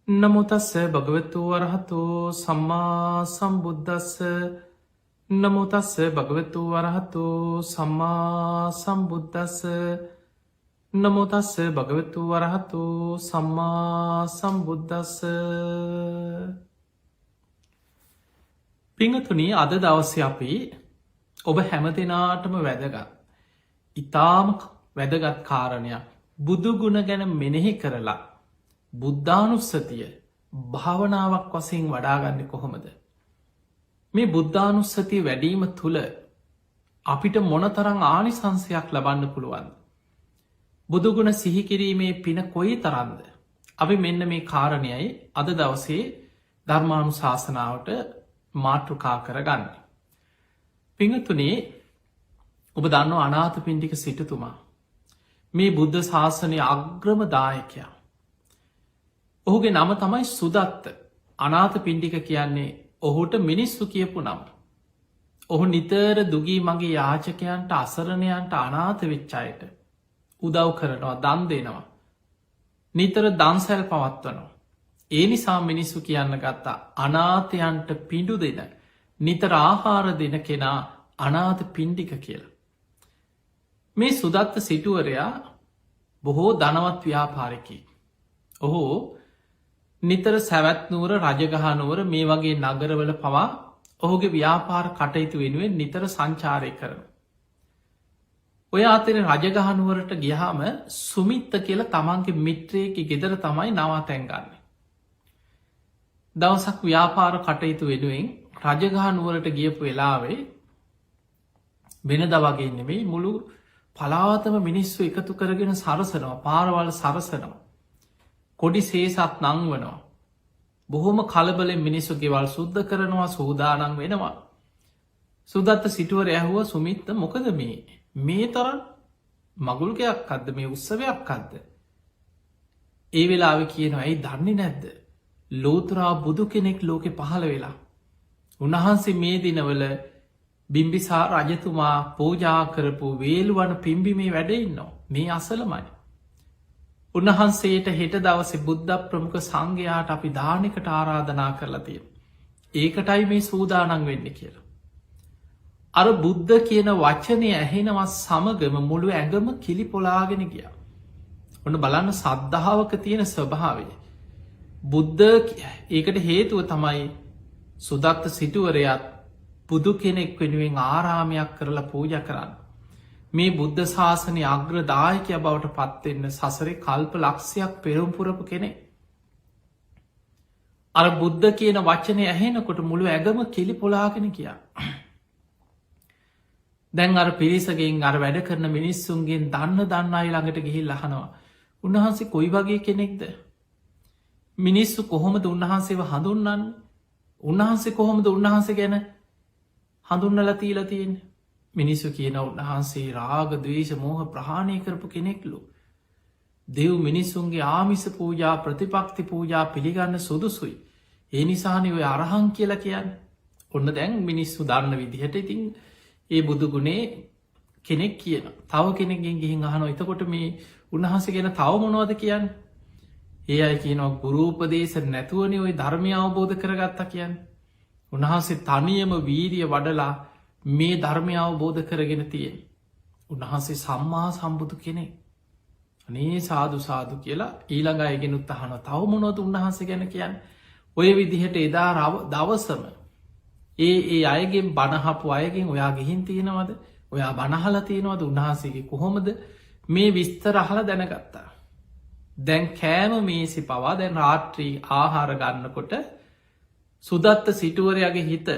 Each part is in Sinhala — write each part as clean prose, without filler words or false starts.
නමෝ තස්ස භගවතු වරහතෝ සම්මා සම්බුද්දස්ස නමෝ තස්ස භගවතු වරහතෝ සම්මා සම්බුද්දස්ස නමෝ තස්ස භගවතු වරහතෝ සම්මා සම්බුද්දස්ස. පිංගතුනි, අද දවසේ අපි ඔබ හැමදෙනාටම වැදගත්, ඉතාම වැදගත් කාරණයක් බුදු ගුණ ගැන මෙනෙහි කරලා බුද්ධානුස්සතිය භාවනාවක් වශයෙන් වඩාගන්න කොහොමද? මේ බුද්ධානුස්සතිය වැඩීම තුළ අපිට මොනතරං ආනිසංසයක් ලබන්න පුළුවන්? බුදුගුණ සිහිකිරීමේ පින කොයි තරන්ද? අපි මෙන්න මේ කාරණයයි අද දවසේ ධර්මානු ශාසනාවට මාතෘකා කරගන්න. පිංගතුනේ, ඔබ දන්න අනාථපිණ්ඩික සිටුතුමා මේ බුද්ධ ශාසනය අග්‍රම දායකයා. ඔහුගේ නම තමයි සුදත්ත. අනාථපිණ්ඩික කියන්නේ ඔහුට මිනිස්සු කියපු නම. ඔහු නිතර දුගී මගේ යාචකයන්ට, අසරණයන්ට, අනාථ වෙච්චායට උදව් කරනවා, දන් දෙනවා, නිතර දන්සැල් පවත්වනවා. ඒ නිසා මිනිස්සු කියන්න ගත්තා අනාථයන්ට පිඩු දෙන, නිතර ආහාර දෙන කෙනා අනාථ පිණ්ඩික කියලා. මේ සුදත්ත සිටුවරයා බොහෝ ධනවත් ව්‍යාපාරිකී. ඔහු නිතර සැවැත්නුවර, රජගහනුවර මේ වගේ නගරවල පවා ඔහුගේ ව්‍යාපාර කටයුතු වෙනුවෙන් නිතර සංචාරය කරන. ඔය අතර රජගහනුවරට ගියාම සුමිත්ත කියල තමන්ගේ මිත්‍රයකි ගෙදර තමයි නවාතැන්ගන්න. දවසක් ව්‍යාපාර කටයුතු වෙනුවෙන් රජගහනුවරට ගියපු වෙලාවේ වෙනද වගේ නෙමෙයි, මුළු පලාවතම මිනිස්සු එකතු කරගෙන සරසනවා, පාරවල් සරසනවා, කොඩි සේසත් නංවනවා, බොහොම කලබලෙන් මිනිස්සු ගෙවල් සුද්ධ කරනවා, සූදානන් වෙනවා. සුදත්ත සිටුවර ඇහුව සුමිත්ත, මොකද මේ තරන් මගුල්ගයක් අද්ද, මේ උත්සවයක් අද්ද? ඒ වෙලාවෙ කියනවා, ඇයි දන්නේ නැද්ද? ලෝතරා බුදු කෙනෙක් ලෝකෙ පහළ වෙලා. උන්වහන්සේ මේ දිනවල බිම්බිසා රජතුමා පූජා කරපු වේළුවන පිම්බිමේ වැඩඉන්නවා, මේ අසලමයි. උන්වහන්සේට හෙට දවස බුද්ධ ප්‍රමුඛ සංඝයාට අපි දානකට ආරාධනා කරලා තියෙන. ඒකටයි මේ සූදානන් වෙන්න කියලා. අර බුද්ධ කියන වචනය ඇහෙනවත් සමගම මුළු ඇඟම කිලි පොලාගෙන ගියා. ඔන්න බලන්න සද්ධාවක තියෙන ස්වභාවය. බුද්ධ ඒකට හේතුව තමයි සුදත්ත සිටුවරයත් බුදු කෙනෙක් වෙනුවෙන් ආරාමයක් කරලා පූජ කරන්න. මේ බුද්ධ ශාසනය අග්‍රදායකය බවට පත්වෙන්න සසරේ කල්ප ලක්ෂයක් පෙරුම්පුරපු කෙනෙ. අර බුද්ධ කියන වචනය ඇහෙනකොට මුළු ඇගම කිලි පොලාගෙන කියා. දැන් අර පිරිසගෙන් අර වැඩ කරන මිනිස්සුන්ගෙන් දන්න අය ළඟට ගිහිල් අහනවා, උන්වහන්සේ කොයි වගේ කෙනෙක්ද? මිනිස්සු කොහොමද උන්වහන්සේව හඳුන්නන්න? උන්වහන්සේ කොහොමද උන්වහන්සේ ගැන හඳුන්නල තීලා තියෙන්නේ? මිනිස්සු කියන උන්වහන්සේ රාග, ද්වේෂ, මෝහ ප්‍රහාණය කරපු කෙනෙක්ලු. දෙව් මිනිස්සුන්ගේ ආමිස පූජා, ප්‍රතිපක්ති පූජා පිළිගන්න සුදුසුයි. ඒ නිසානි ඔය අරහං කියලා කියන්න. ඔන්න දැන් මිනිස්සු දන්න විදිහට ඉතින් ඒ බුදුගුණේ කෙනෙක් කියන. තව කෙනෙක්ගෙන් ගිහින් අහනවා, එතකොට මේ උන්වහන්සේ ගැන තව මොනවද කියන්න? ඒ අය කියනවා, ගුරූපදේශ නැතුවනි ඔය ධර්මය අවබෝධ කරගත්තා කියන්න. උන්වහන්සේ තනියම වීරිය වඩලා මේ ධර්මය අවබෝධ කරගෙන තියෙන්. උන්වහන්සේ සම්මා සම්බුදු කෙනෙක්. අනේ සාදු සාදු කියලා ඊළඟ අයගෙන උත්තහන තව මොනොද උන්වහන්සේ ගැන කියන්න. ඔය විදිහට එදා දවසම ඒ අයගෙන් බණහපු අයගෙන් ඔයා ගිහින් තියෙනවද, ඔයා බණහල තියෙනවද, උන්වහන්සේගේ කොහොමද මේ විස්තර අහලා දැනගත්තා. දැන් කෑම මේසි පවා දැන් රාත්‍රී ආහාර ගන්නකොට සුදත්ත සිටුවරයාගේ හිත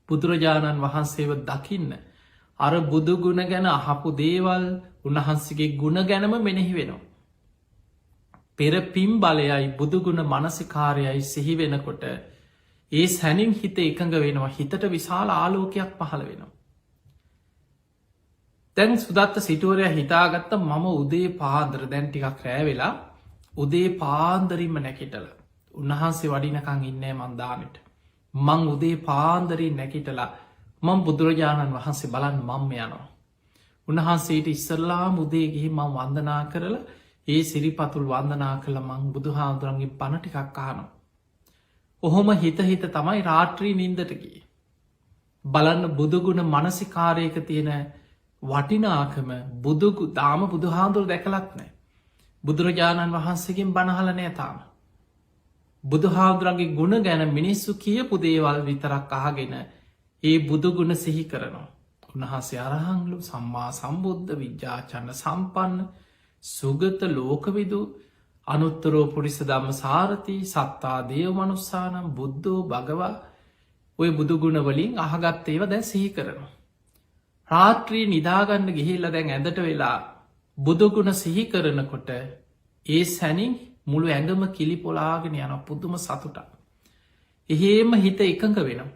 බුදුරජාණන් වහන්සේව දකින්න අර බුදුගුණ ගැන අහපු දේවල්, උන්වහන්සේගේ ගුණ ගැනම මෙනෙහි වෙනවා. පෙර පිම් බලයයි බුදුගුණ මනසිකාරයයි සිහි වෙනකොට ඒ සැනින් හිත එකඟ වෙනවා, හිතට විශාල ආලෝකයක් පහළ වෙනවා. දැන් සුදත්ත සිටුවරයා හිතාගත්ත මම උදේ පාන්දර දැන් ටිකක් රෑවෙලා උදේ පාන්දරින්ම නැකිටල උන්වහන්සේ වඩිනකං ඉන්නෑ මන්දානට. මං උදේ පාන්දරින් නැකිටලා මං බුදුරජාණන් වහන්සේ බලන්න මංම යනවා. උන්වහන්සේට ඉස්සරලා මුදේ ගිහි මං වන්දනා කරලා ඒ සිරිපතුල් වන්දනා කළ මං බුදු හාමුදුරන්ගේ පණ ටිකක් අහනවා. ඔහොම හිත තමයි රාත්‍රී නින්දට ගියේ. බලන්න බුදුගුණ මනසිකාරයක තියෙන වටිනාකම දාම බුදු හාමුදුර දැකලත් නෑ. බුදුරජාණන් වහන්සේගෙන් බණහල නෑ තාම. බුදු හාමුදුරන්ගේ ගුණ ගැන මිනිස්සු කියපු දේවල් විතරක් අහගෙන ඒ බුදුගුණ සිහි කරනවා. උන්වහන්සේ අරහංලු සම්මා සම්බුද්ධ විද්‍යාචන්න සම්පන්න සුගත ලෝකවිදු අනුත්තරෝ පුරිස දම්ම සාරති සත්තා දේව මනුස්සානම් බුද්ධෝ භගවා ඔය බුදුගුණ වලින් අහගත් ඒව දැ සිහි කරනවා. රාත්‍රී නිදාගන්න ගිහිල්ල දැන් ඇඳට වෙලා බුදුගුණ සිහි කරනකොට ඒ සැනින් මුළු ඇඟම කිලි පොලාගෙන යන පුදුම සතුට. එහෙම හිත එකඟ වෙනවා.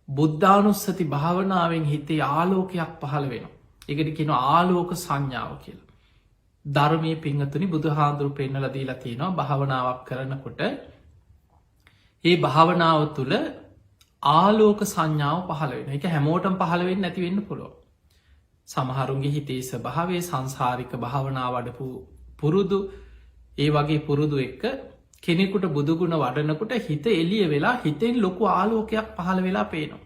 බුද්ධානුස්සති භාවනාවෙන් හිතේ ආලෝකයක් පහළ වෙනවා. එකට කෙන ආලෝක සංඥාව කියලා. ධර්මය පිංහතුනි බුදු හාන්දුරු පෙන්නල දීලා තියෙනවා භාවනාවක් කරනකොට ඒ භාවනාව තුළ ආලෝක සංඥාව පහළ වෙන එක හැමෝටම් පහළවෙන්න නැතිවෙන්න පුළුව. සමහරුන්ගේ හිතේ ස්වභාවේ සංසාරික භාවනා වඩපු පුරුදු ඒ වගේ පුරුදු එක්ක කෙනෙකුට බුදුගුණ වඩනකොට හිත එලිය වෙලා හිතෙන් ලොකු ආලෝකයක් පහළ වෙලා පේනවා.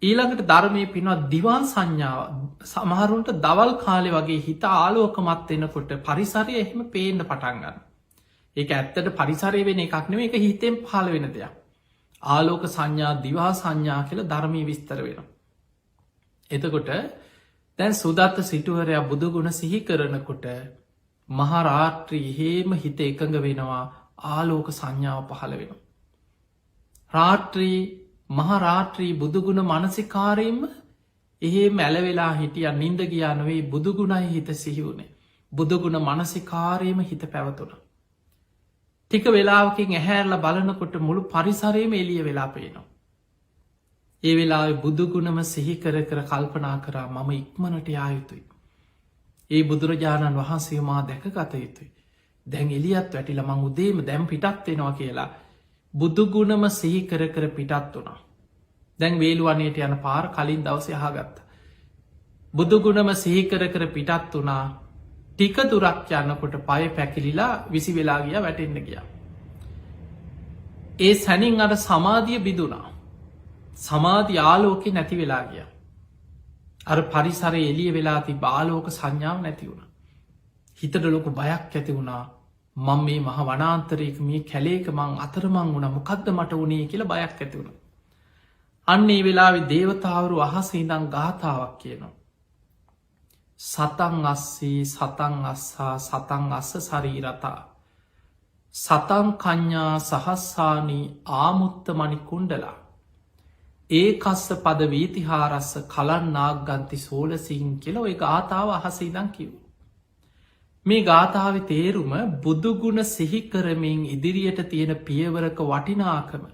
ඊළඟට ධර්මය පිනවත් දිවා සංඥාව සමහරුන්ට දවල් කාලෙ වගේ හිත ආලෝකමත් එනකොට පරිසරය එහෙම පේන්න පටන්ගන්න. ඒක ඇත්තට පරිසරය වෙන එකක් නෙම එක හිතෙන් පහළ වෙන දෙයක්. ආලෝක සංඥා දිවා සංඥා කියල ධර්මී විස්තර වෙන. එතකොට දැන් සුදත්ත සිටුවරයා බුදුගුණ සිහි කරනකොට මහරාත්‍රී හේම හිත එකඟ වෙනවා ආලෝක සංඥාව පහළ වෙන. රාත්‍රී මහරාත්‍රී බුදුගුණ මනසිකාරයෙන්ම එහෙ මැලවෙලා හිටිය නින්ද ගියා නොවේ බුදුගුණයි හිත සිහිවුණේ බුදුගුණ මනසිකාරයම හිත පැවතුන. ටික වෙලාවකින් ඇහැරල බලනකොට මුළු පරිසරයම එලිය වෙලා පේනවා. ඒ වෙලා බුදුගුණම සිහි කර කල්පනා කරා මම ඉක්මනට යායුතුයි. ඒ බුදුරජාණන් වහන්සේ මා දැක ගත යුතුයි. දැන් එලියත් වැටිල මං උදේම දැම් පිටත් වෙනවා කියලා බුදුගුණම සිහි කර පිටත් වුණා. දැන් වේළුවනයට යන පාර කලින් දවස යහගත්ත. බුදුගුණම සිහිකර පිටත් වනා ටික දුරක් යන්නකොට පය පැකිලිලා විසි වෙලා ගිය වැටෙන්න්න ගිය. ඒ සැනින් අට සමාධිය බිදුනා. සමාධි ආලෝකෙ නැති වෙලා ගිය. අර පරිසර එලිය වෙලා ති බාලෝක සංඥාව නැති වුණ. හිතට ලොකු බයක් ඇති වුණා මං මේ මහ වනාන්තරයක මේ කැලේක මං අතරමං වුණ මොකක්ද මට වනේ කියල බයක් ඇති වුණ. අන්නේ වෙලාවෙ දේවතාවරු අහසඉදං ගාථාවක් කියනවා. සතන් අස්සේ සතන් අස්සා සතන් අස්ස සරීරතා සතන් කඥ්ඥා සහස්සානී ආමුත්ත මනි කුණ්ඩලා ඒ කස්ස පද වීතිහාරස්ස කලන්නාක් ගන්ති සෝලසිහින් කියල ඔය ගාථාව අහසයිදං කිව්. මේ ගාථාව තේරුම බුදුගුණ සිහිකරමින් ඉදිරියට තියෙන පියවරක වටිනාකම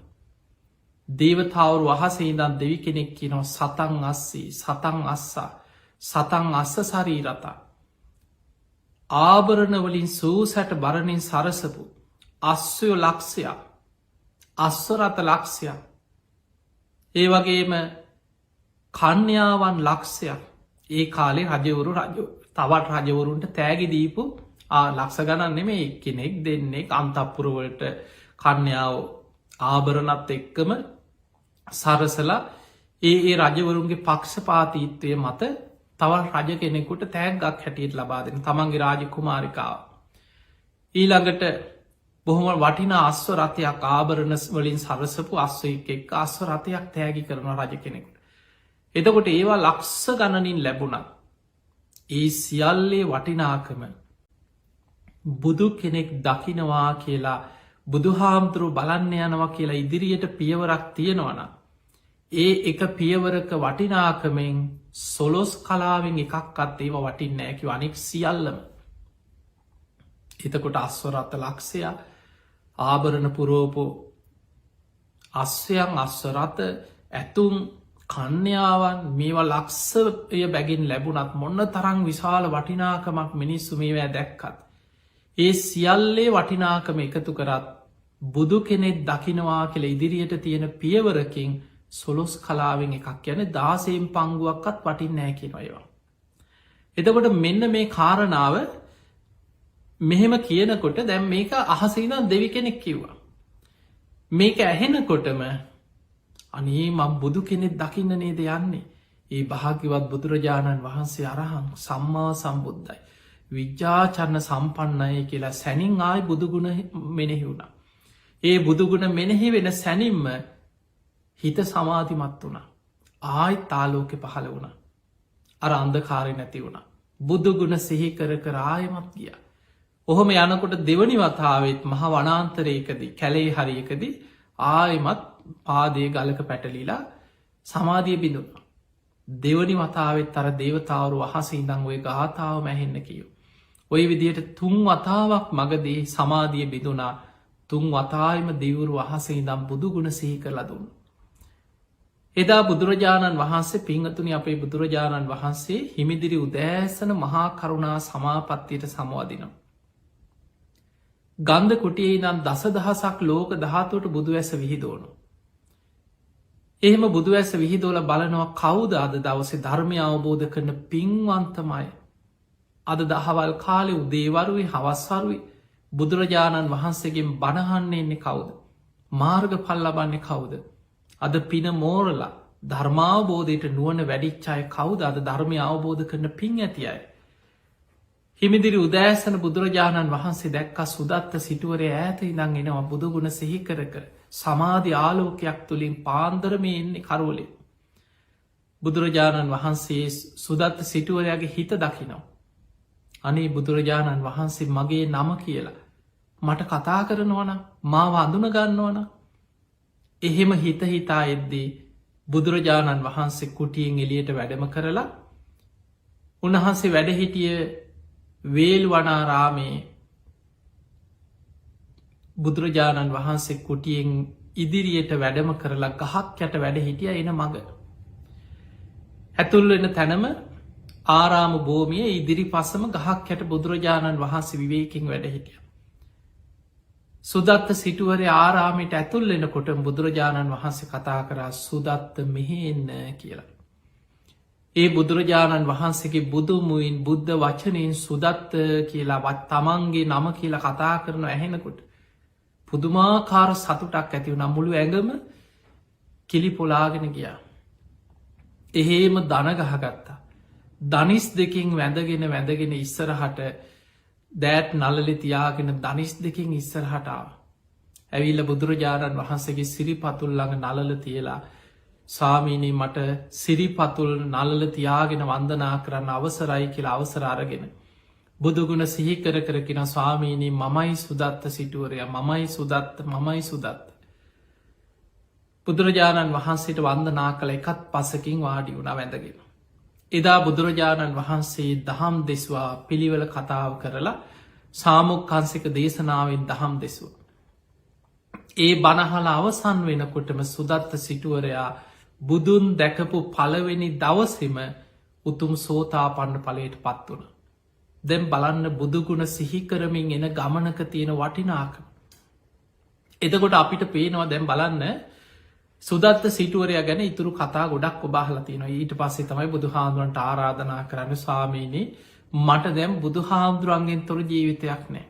දේවතාවරු අහසේදන් දෙවි කෙනෙක් කියනව සතන් අස්සේ සතන් අස්සා සතන් අස්ස සරීරතා ආභරණවලින් සූසැට බරණින් සරසපු අස්වයෝ ලක්ෂයක් අස්වරත ලක්ෂයක් ඒ වගේම කන්‍යාවන් ලක්ෂයක් ඒ කාලේ රජවරු තවත් රජවරුන්ට තෑගි දීපු ලක්ෂ ගණන් නෙමේ කෙනෙක් දෙන්නේ අන්තපුරුවලට කන්‍යාව ආභරණත් එක්කම සරසලා ඒ රජවරුන්ගේ පක්ෂ පාතීත්වය මත තවල් රජ කෙනෙකුට තෑග්ගක් හැටියට ලබාදෙන තමන්ගේ රාජ කුමාරිකාව. ඊළඟට බොහොම වටින අස්ව රථයක් ආභරණ වලින් සරසපු අස්වයෙක් එක් අස්ව රථයක් තෑගි කරන රජ කෙනෙකුට. එතකොට ඒවා ලක්ෂ ගණනින් ලැබුණත් ඒ සියල්ලේ වටිනාකම බුදු කෙනෙක් දකිනවා කියලා බුදුහාමුදුරු බලන්න යනවා කියලා ඉදිරියට පියවරක් තියෙනවන. ඒ එක පියවරක වටිනාකමෙන් සොලොස් කලාවෙන් එකක්කත් ඒව වටින් නෑකිව අනෙක් සියල්ලම. එතකොට අස්වරත්ත ලක්ෂය ආභරණ පුරෝපෝ අස්වයන් අස්වරත ඇතුම් කන්‍යාවන් මේවා ලක්ෂය බැගින් ලැබුණත් මොන්න තරං විශාල වටිනාකමක් මිනිස්සු මේවැ දැක්කත්. ඒ සියල්ලේ වටිනාකම එකතු කරත් බුදු කෙනෙක් දකිනවා කියල ඉදිරියට තියෙන පියවරකින් සොලොස් කලාවෙන් එකක් යන දාසයෙන් පංගුවක්කත් වටින් නෑ කියෙනොයවා. එතකොට මෙන්න මේ කාරණාව මෙහෙම කියනකොට දැම් මේක අහසීනම් දෙවි කෙනෙක් කිව්වා. මේක ඇහෙනකොටම අනේ මං බුදු කෙනෙක් දකින්න නේද යන්නේ. ඒ භාග්‍යවත් බුදුරජාණන් වහන්සේ අරහං සම්මා සම්බුද්ධයි. විජ්ජාචරණ සම්පන්නය කියලා සැනින් ආයි බුදුගුණ මෙනෙහි වුණා. ඒ බුදුගුණ මෙනෙහි වෙන සැනින්ම හිත සමාධිමත් වුණා. ආයි තාලෝකෙ පහළ වුණා. අර අන්දකාරය නැති වුණා. බුදුගුණ සිහි කර කර ආයමත් ගිය. ඔහොම යනකොට දෙවනි වතාවත් මහ වනාන්තරයකදී කැලේ හරියකදී ආයමත් පාදය ගලක පැටලිලා සමාධිය බිඳුණා. දෙවනි වතාවත් අර දේවතාවරු අහස ඉඳං ඔය ගාථාව මැහෙන්න කියෝ. ඔය විදියට තුන් වතාවක් මගදී සමාධිය බිඳුනා තුන් වතායිම දෙවරු අහස ඉඳම් බුදුගුණ සිහි කරලා දුන්න. එදා බුදුරජාණන් වහන්සේ පිංහතුනි අපේ බුදුරජාණන් වහන්සේ හිමිදිරි උදෑසන මහා කරුණා සමාපත්තියට සමවදිනම්. ගන්ධ කුටියේ නම් දස දහසක් ලෝක දහතුවට බුදු ඇස විහිදෝනු. එහෙම බුදු ඇස විහිදෝල බලනවා කවුද අද දවසේ ධර්මය අවබෝධ කරන පින්වන්තමයි. අද දහවල් කාලෙ උදේවරුයි හවස්වරුයි බුදුරජාණන් වහන්සේගෙන් බණහන්න එන්නේ කවුද. මාර්ග පල් ලබන්නේ කවුද. අද පින මෝරලා ධර්මාවබෝධයට නුවන වැඩිච්චාය කවුද අද ධර්මය අවබෝධ කරන පින් ඇති අය. හිමිදිරි උදෑසන බුදුරජාණන් වහන්සේ දැක්කා සුදත්ත සිටුවරය ඈත ඉදං එනවා බුදුගුණ සිහිකර කර සමාධි ආලෝකයක් තුළින් පාන්දරම එන්නේ කරෝලේ. බුදුරජාණන් වහන්සේ සුදත්ත සිටුවරයාගේ හිත දකිනවා. අනේ බුදුරජාණන් වහන්සේ මගේ නම කියලා මට කතා කරනවන මාව අඳුන ගන්නවන. එහෙම හිත හිතා එද්දී බුදුරජාණන් වහන්සේ කුටියෙන් එලියට වැඩම කරලා උන්වහන්සේ වැඩහිටිය වේල් වනාරාමේ බුදුරජාණන් වහන්සේ කුටියෙන් ඉදිරියට වැඩම කරලා ගහක් යට වැඩ හිටිය එන මඟ. ඇතුල්වෙන තැනම ආරාම භූමිය ඉදිරි පස්සම ගහක් යට බුදුරජාණන් වහන්සේ විවේකින් වැඩ හිටිය. සුදත්ත සිටුවර ආරාමයට ඇතුල්ලෙනකොට බුදුරජාණන් වහන්සේ කතා කරා සුදත්ත මෙහෙන්න කියලා. ඒ බුදුරජාණන් වහන්සේගේ බුදුමුයින් බුද්ධ වචනයෙන් සුදත්ත කියලා වත් තමන්ගේ නම කියලා කතා කරන ඇහෙනකොට. පුදුමාකාර සතුටක් ඇතිව නමුළු ඇඟම කිලි පොලාගෙන ගියා. එහෙම දනගහගත්තා. දනිස් දෙකින් වැඳගෙන ඉස්සරහට දෑත් නලලි තියාගෙන දනිස් දෙකින් ඉස්සරහටාව. ඇවිල්ල බුදුරජාණන් වහන්සේගේ සිරිපතුල් ළඟ නලල තියලා ස්වාමීනී මට සිරිපතුල් නලල තියාගෙන වන්දනා කරන්න අවසරයි කියලා අවසර අරගෙන. බුදුගුණ සිහිකර කරකින ස්වාමීනී මමයි සුදත්ත සිටුවරය මමයි සුදත්ත. බුදුරජාණන් වහන්සේට වන්දනා කළ එකත් පසකින් වාඩි වුණ වැඳගෙන. එදා බුදුරජාණන් වහන්සේ දහම් දෙස්වා පිළිවල කතාව කරලා සාමුක්කන්සික දේශනාවෙන් දහම් දෙසුව. ඒ බණහල අවසන් වෙනකොටම සුදත්ත සිටුවරයා බුදුන් දැකපු පළවෙනි දවසෙම උතුම් සෝතාපන්න පලයට පත් වන. දැම් බලන්න බුදුගුණ සිහිකරමින් එන ගමනක තියෙන වටිනාක. එතකොට අපිට පේනවා දැම් බලන්න සුදත්ත සිටුවරය ගැන ඉතුරු කතා ගොඩක් ඔබහලා තියෙන ඊට පස්සේ තමයි බුදු හාමුදුරන්ට ආරාධනා කරන්න ස්වාමීනී මට දැම් බුදු හාමුදුරුවන්ගෙන් තොර ජීවිතයක් නෑ.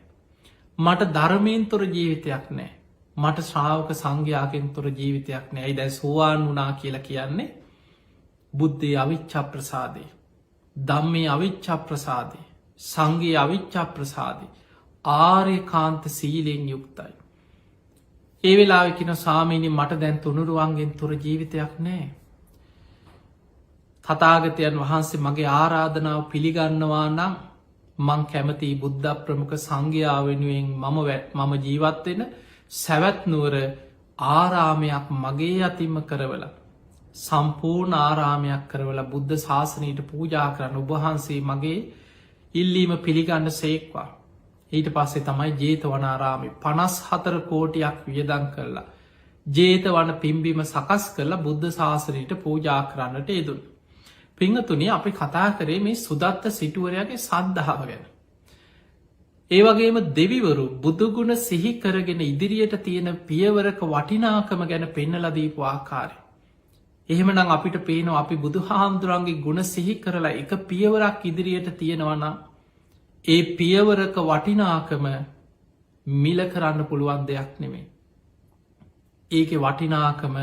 මට ධර්මයෙන් තොර ජීවිතයක් නෑ. මට ශ්‍රාවක සංඝයාගෙන් තොර ජීවිතයක් නෑයි දැ සෝවාන් වනා කියලා කියන්නේ බුද්ධය අවිච්චා ප්‍රසාදය. දම්මේ අවිච්චා ප්‍රසාදය. සංගේ අවිච්චා ප්‍රසාදය. ආර්ය කාන්ත සීලෙන් යුක්තයි. ඒ වෙලාවෙකින සාමීනි මට දැන් තුනුරුවන්ගෙන් තුර ජීවිතයක් නෑ. තතාගතයන් වහන්සේ මගේ ආරාධනාව පිළිගන්නවා නම් මං කැමති බුද්ධ ප්‍රමුඛ සංඝයා වෙනුවෙන් මම ජීවත්වෙන සැවැත්නුවර ආරාමයක් මගේ අතිම කරවල සම්පූර්ණ ආරාමයක් කරවල බුද්ධ ශාසනයට පූජා කරන්න ඔබහන්සේ මගේ ඉල්ලීම පිළිගන්න සේක්වා. ඊට පස්සේ තමයි ජේතවනාරාමි 54 කෝටියක් වියදන් කරලා ජේතවන පිම්බිම සකස් කරලා බුද්ධ ශාසනයට පූජා කරන්නට යෙදුන්. පිංහතුනි අපි කතා කරේ මේ සුදත්ත සිටුවරයාගේ සද්ධාව ගැන. ඒවගේම දෙවිවරු බුදුගුණ සිහි කරගෙන ඉදිරියට තියෙන පියවරක වටිනාකම ගැන පෙන්නලදීපු ආකාරය. එහෙමනම් අපිට පේනවා අපි බුදු හාමුදුරන්ගේ ගුණ සිහි කරලා එක පියවරක් ඉදිරියට තියෙනවනම් ඒ පියවරක වටිනාකම මිල කරන්න පුළුවන් දෙයක් නෙමේ. ඒක වටිනාකම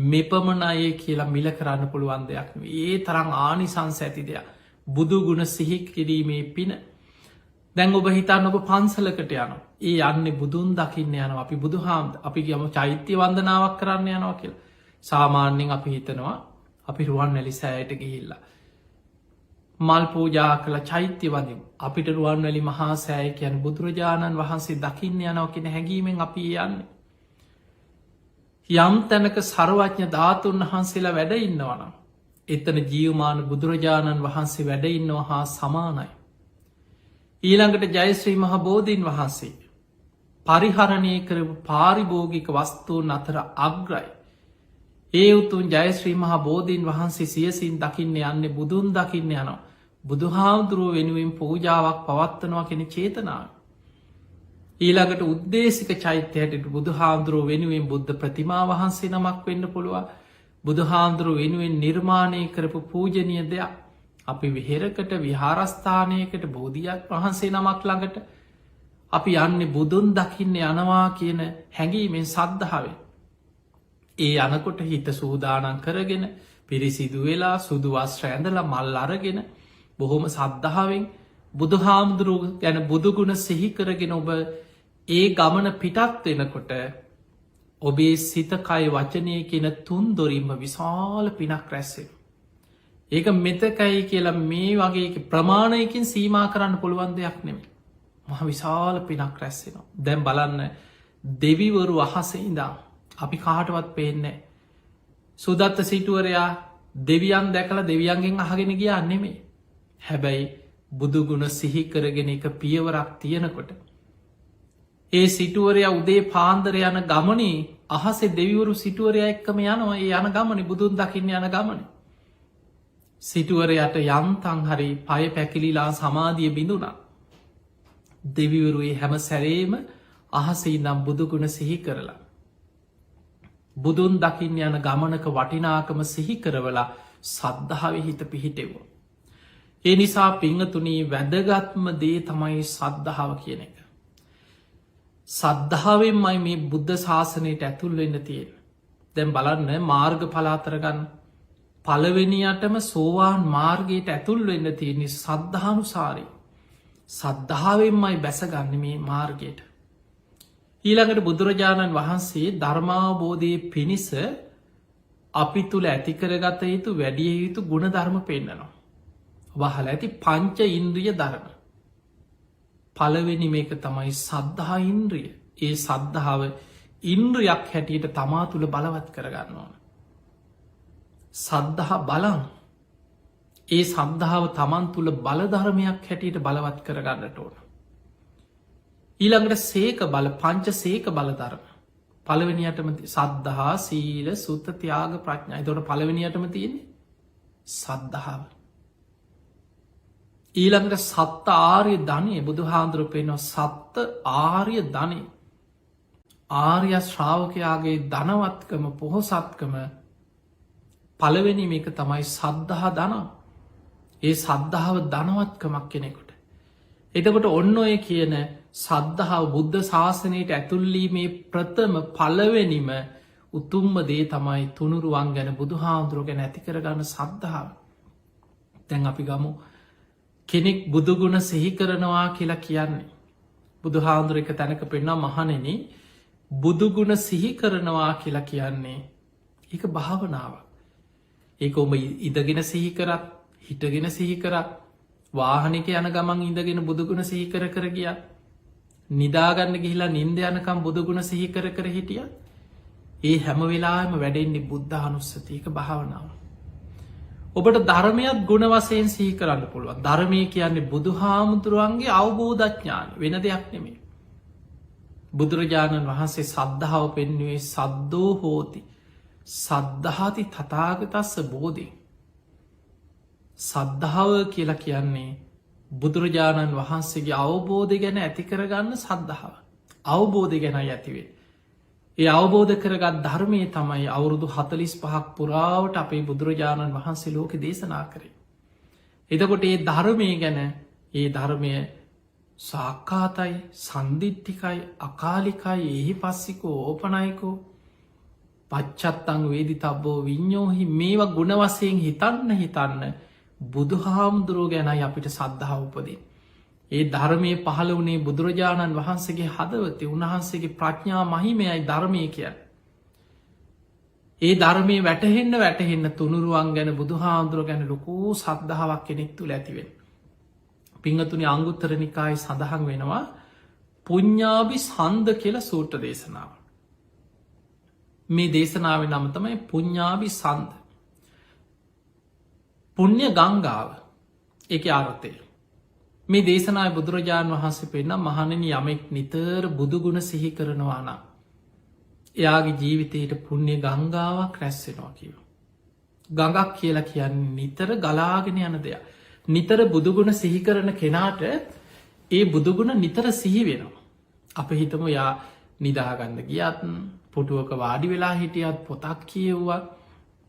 මෙපමණයේ කියලා මිල කරන්න පුළුවන් දෙයක් ඒ තරම් ආනිසංස ඇති දෙයක් බුදු ගුණ සිහි කිරීමේ පින. දැන් ඔබ හිතන්න ඔබ පන්සලකට යන ඒ යන්න බුදුන් දකින්න යන අපි බුදු හාමුද අපි ගම චෛත්‍ය වන්දනාවක් කරන්න යනවා කියලා. සාමාන්‍යෙන් අපි හිතනවා අපි රුවන් වැලි සෑයට ගිහිල්ලා. මල් පූජා කළ චෛත්‍ය වදිම් අපිට රුවන් වැලි මහා සෑය කියන බුදුරජාණන් වහන්සේ දකින්න යනව කෙන හැඟීමෙන් අපි යන්නේ. යම් තැනක සර්වඥ ධාතුන් වහන්සේලා වැඩ ඉන්නවනම් එතන ජීවමාන බුදුරජාණන් වහන්සේ වැඩ ඉන්නවා හා සමානයි. ඊළඟට ජයශ්‍රී මහ බෝධීන් වහන්සේ පරිහරණය කරපු පාරිභෝගික වස්තුූන් අතර අග්‍රයි. ඒ උතුන් ජයශ්‍රී මහ බෝධීන් වහන්සේ සියසින් දකින්න යන්න බුදුන් දකින්න යනවා. බුදු හාමුදුරුව වෙනුවෙන් පූජාවක් පවත්වනවා කෙන චේතනාව. ඊළඟට උද්දේශික චෛත්‍යයට බුදු හාමුදුරුව වෙනුවෙන් බුද්ධ ප්‍රතිමා වහන්සේ නමක් වෙන්න පුළුවන්. බුදු හාමුදුරුව වෙනුවෙන් නිර්මාණය කරපු පූජනය දෙයක් අපි විහෙරකට විහාරස්ථානයකට බෝධියක් වහන්සේ නමක් ළඟට අපි යන්න බුදුන් දකින්න යනවා කියන හැඟීමෙන් සද්ධාවෙන්. ඒ යනකොට හිත සූදානන් කරගෙන පිරිසිදු වෙලා සුදුවස් රැඳල මල් අරගෙන බොහොම සද්ධාවෙන් බුදු හාමුදුරුව ගැන බුදුගුණ සිහිකරගෙන ඔබ ඒ ගමන පිටත් වෙනකොට ඔබේ සිතකයි වචනය කියන තුන් දොරින්ම විශාල පිනක් රැස්සේ. ඒක මෙතකයි කියලා මේ වගේ ප්‍රමාණයකින් සීමා කරන්න පුළුවන් දෙයක් නෙමේ. මහ විශාල පිනක් රැස්සෙනවා. දැම් බලන්න දෙවිවරු අහසඉදා අපි කාටවත් පේන්නේ. සුදත්ත සිටුවරයා දෙවියන් දැකළ දෙවියන්ගෙන් අහගෙන ගිය නෙමේ. හැබැයි බුදුගුණ සිහි කරගෙන එක පියවරක් තියෙනකොට. ඒ සිටුවරයා උදේ පාන්දර යන ගමනේ අහසේ දෙවිවරු සිටුවරය එක්කම යනවා ඒ යන ගමන බුදුන් දකින්න යන ගමන. සිටුවරයට යම්තං හරි පය පැකිලිලා සමාධිය බිඳුනා. දෙවිවරුයේ හැම සැරේම අහසේ නම් බුදුගුණ සිහි කරලා. බුදුන් දකින්න යන ගමනක වටිනාකම සිහි කරවලා සද්ධාව හිත පිහිටෙවෝ. ඒ නිසා පිංහතුනී වැදගත්ම දේ තමයි සද්ධාව කියන එක. සද්ධාවෙන්මයි මේ බුද්ධ ශාසනයට ඇතුල් වෙන්න තියෙන. දැම් බලන්න මාර්ග පලාතරගන්න පළවෙනියටම සෝවාන් මාර්ගයට ඇතුල් වෙන්න තියෙන්නේ සද්ධානු සාරී. සද්ධාවෙන්මයි බැසගන්න මේ මාර්ගයට. ඊළඟට බුදුරජාණන් වහන්සේ ධර්මාබෝධය පිණිස අපි තුළ ඇතිකරගත යුතු වැඩිය යුතු ගුණ ධර්ම පෙන්න්නනවා. වහල ඇති පංච ඉන්ද්‍රිය ධර්ම. පළවෙනි මේක තමයි සද්ධහා ඉන්ද්‍රිය. ඒ සද්ධාව ඉන්ද්‍රියක් හැටියට තමා තුළ බලවත් කරගන්න ඕන. සද්ධහ බලන් ඒ සද්ධාව තමන් තුළ බලධර්මයක් හැටියට බලවත් කරගන්නට ඕන. ඊළඟට සේක බල පංච සේක බලධර්ම. පළවෙනියටම සද්ධහා සීල සුත්ත තියාග ප්‍රඥයි තොට පළවෙනියටම තියෙන්නේ සද්ධාව. ඊළඟට සත්ත ආර්ය ධනය බුදු හාන්දුරුපයනො සත්ත ආර්ය ධනය ආර්ය ශ්‍රාවකයාගේ ධනවත්කම පොහොසත්කම පළවෙනි මේක තමයි සද්ධහා දනම් ඒ සද්ධාව ධනවත්කමක් කෙනෙකුට. එතකොට ඔන්න ඔය කියන සද්ධාව බුද්ධ ශාසනයට ඇතුල්ලීමේ ප්‍රථම පළවෙනිම උතුම්ම දේ තමයි තුනුරුවන් ගැන බුදු හාමුදුරුව ගැන ඇතිකරගන්න සද්ධාව. තැන් අපි ගමු කෙනෙක් බුදුගුණ සිහි කරනවා කියලා කියන්නේ. බුදු හාමුදුර එක තැනක පෙන්නා මහනෙන බුදුගුණ සිහි කරනවා කියලා කියන්නේ එක භාවනාව. ඒක ඔබ ඉදගෙන සිහිකරත් හිටගෙන සිහිකරත් වාහනක යන ගමන් ඉඳගෙන බුදුගුණ සිහිකර කර ගිය නිදාගන්න ගිහිලා නින්ද යනකම් බුදුගුණ සිහිකර කර හිටිය ඒ හැම වෙලාම වැඩෙන්නේ බුද්ධ අනුස්සතියක භාවනාව. ඔබට ධර්මයක් ගුණ වසයෙන් සිහි කරන්න පුළුවන්. ධර්මය කියන්නේ බුදු හාමුදුරුවන්ගේ අවබෝධඥාන වෙන දෙයක් නෙමේ. බුදුරජාණන් වහන්සේ සද්ධාව පෙන්නුවේ සද්දෝ හෝති සද්ධාති තතාගතස්ස බෝධි. සද්ධාව කියලා කියන්නේ බුදුරජාණන් වහන්සේගේ අවබෝධය ගැන ඇති කරගන්න සද්ධාව. අවබෝධය ගැනයි ඇතිවේ. ඒ අවබෝධ කරගත් ධර්මය තමයි අවුරුදු 45ක් පුරාවට අපේ බුදුරජාණන් වහන්සේ ලෝක දේශනා කරේ. එතකොට ඒ ධර්මය ගැන ඒ ධර්මය සාක්කාතයි සන්දිිට්ටිකයි අකාලිකයි එහි පස්සිකෝ ඕපනයිකෝ පච්චත්තං වේදි තබ්බෝ විඤ්ඥෝහි මේවා ගුණවසයෙන් හිතන්න බුදු හාමුදුරුව ගැනයි අපිට සද්ධහා උපදී. ඒ ධර්මය පහළ වනේ බුදුරජාණන් වහන්සේගේ හදවතේ උන්වහන්සේගේ ප්‍රඥා මහිමයයි ධර්මය කිය. ඒ ධර්මය වැටහෙන්න තුනුරුවන් ගැන බුදු හාමුදුරුව ගැන ලොකූ සද්ධාවක් කෙනෙක් තුළ ඇතිවෙන්. පිංහතුනි අංගුත්තරනිකායි සඳහන් වෙනවා පුඤ්ඥාබි සන්ද කියල සූට්‍ර දේශනාව. මේ දේශනාව නම තමයි පුඤ්ඥාබි සන්ද. පුුණ්්‍ය ගංගාව එක අරතය. මේ දේශනාව බුදුරජාණන් වහන්සේ පෙන්න්න මහණනි යමෙක් නිතර බුදුගුණ සිහි කරනවාන. එයාගේ ජීවිතයට පුුණ්්‍ය ගංගාවක් රැස්සෙනවා කියව. ගඟක් කියලා කියන්නේ නිතර ගලාගෙන යන දෙයක්. නිතර බුදුගුණ සිහි කරන කෙනාට ඒ බුදුගුණ නිතර සිහි වෙනවා. අප හිතම යා නිදාගන්න ගියත් පුටුවක වාඩි වෙලා හිටියත් පොතක් කියව්වත්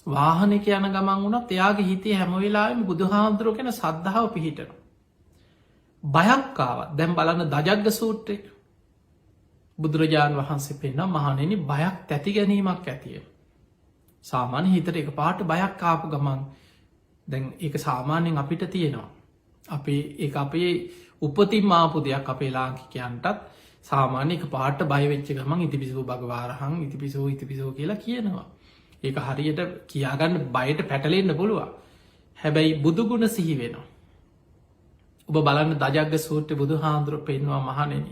වාහනක යන ගමන් වුණත් එයාගේ හිතේ හැම වෙලාම බුදු හාමුදුරුව කෙන සද්ධාව පිහිටන. බයක්කාව දැම් බලන්න දජග්ග සූට්‍රය බුදුරජාණන් වහන්සේ පෙන්න්න මහනෙන බයක් තැති ගැනීමක් ඇතිය. සාමාන්‍ය හිතට එක පාට බයක් කාපු ගමන් දැන් ඒක සාමාන්‍යෙන් අපිට තියෙනවා. අපේ උපතින් මාපු දෙයක් අපේ ලාංකිකයන්ටත් සාමාන්‍යක පාට බයවෙච්ච ගමන් ඉතිපිසූ භගවාරහං ඉතිපිසෝ කියලා කියනවා. ඒක හරියට කියාගන්න බයට පැටලෙන්න පුළුවන්. හැබැයි බුදුගුණ සිහි වෙනවා. ඔබ බලන්න දජග්ග සූට්‍ර බුදු හාන්දුරුව පෙන්වා මහනෙන.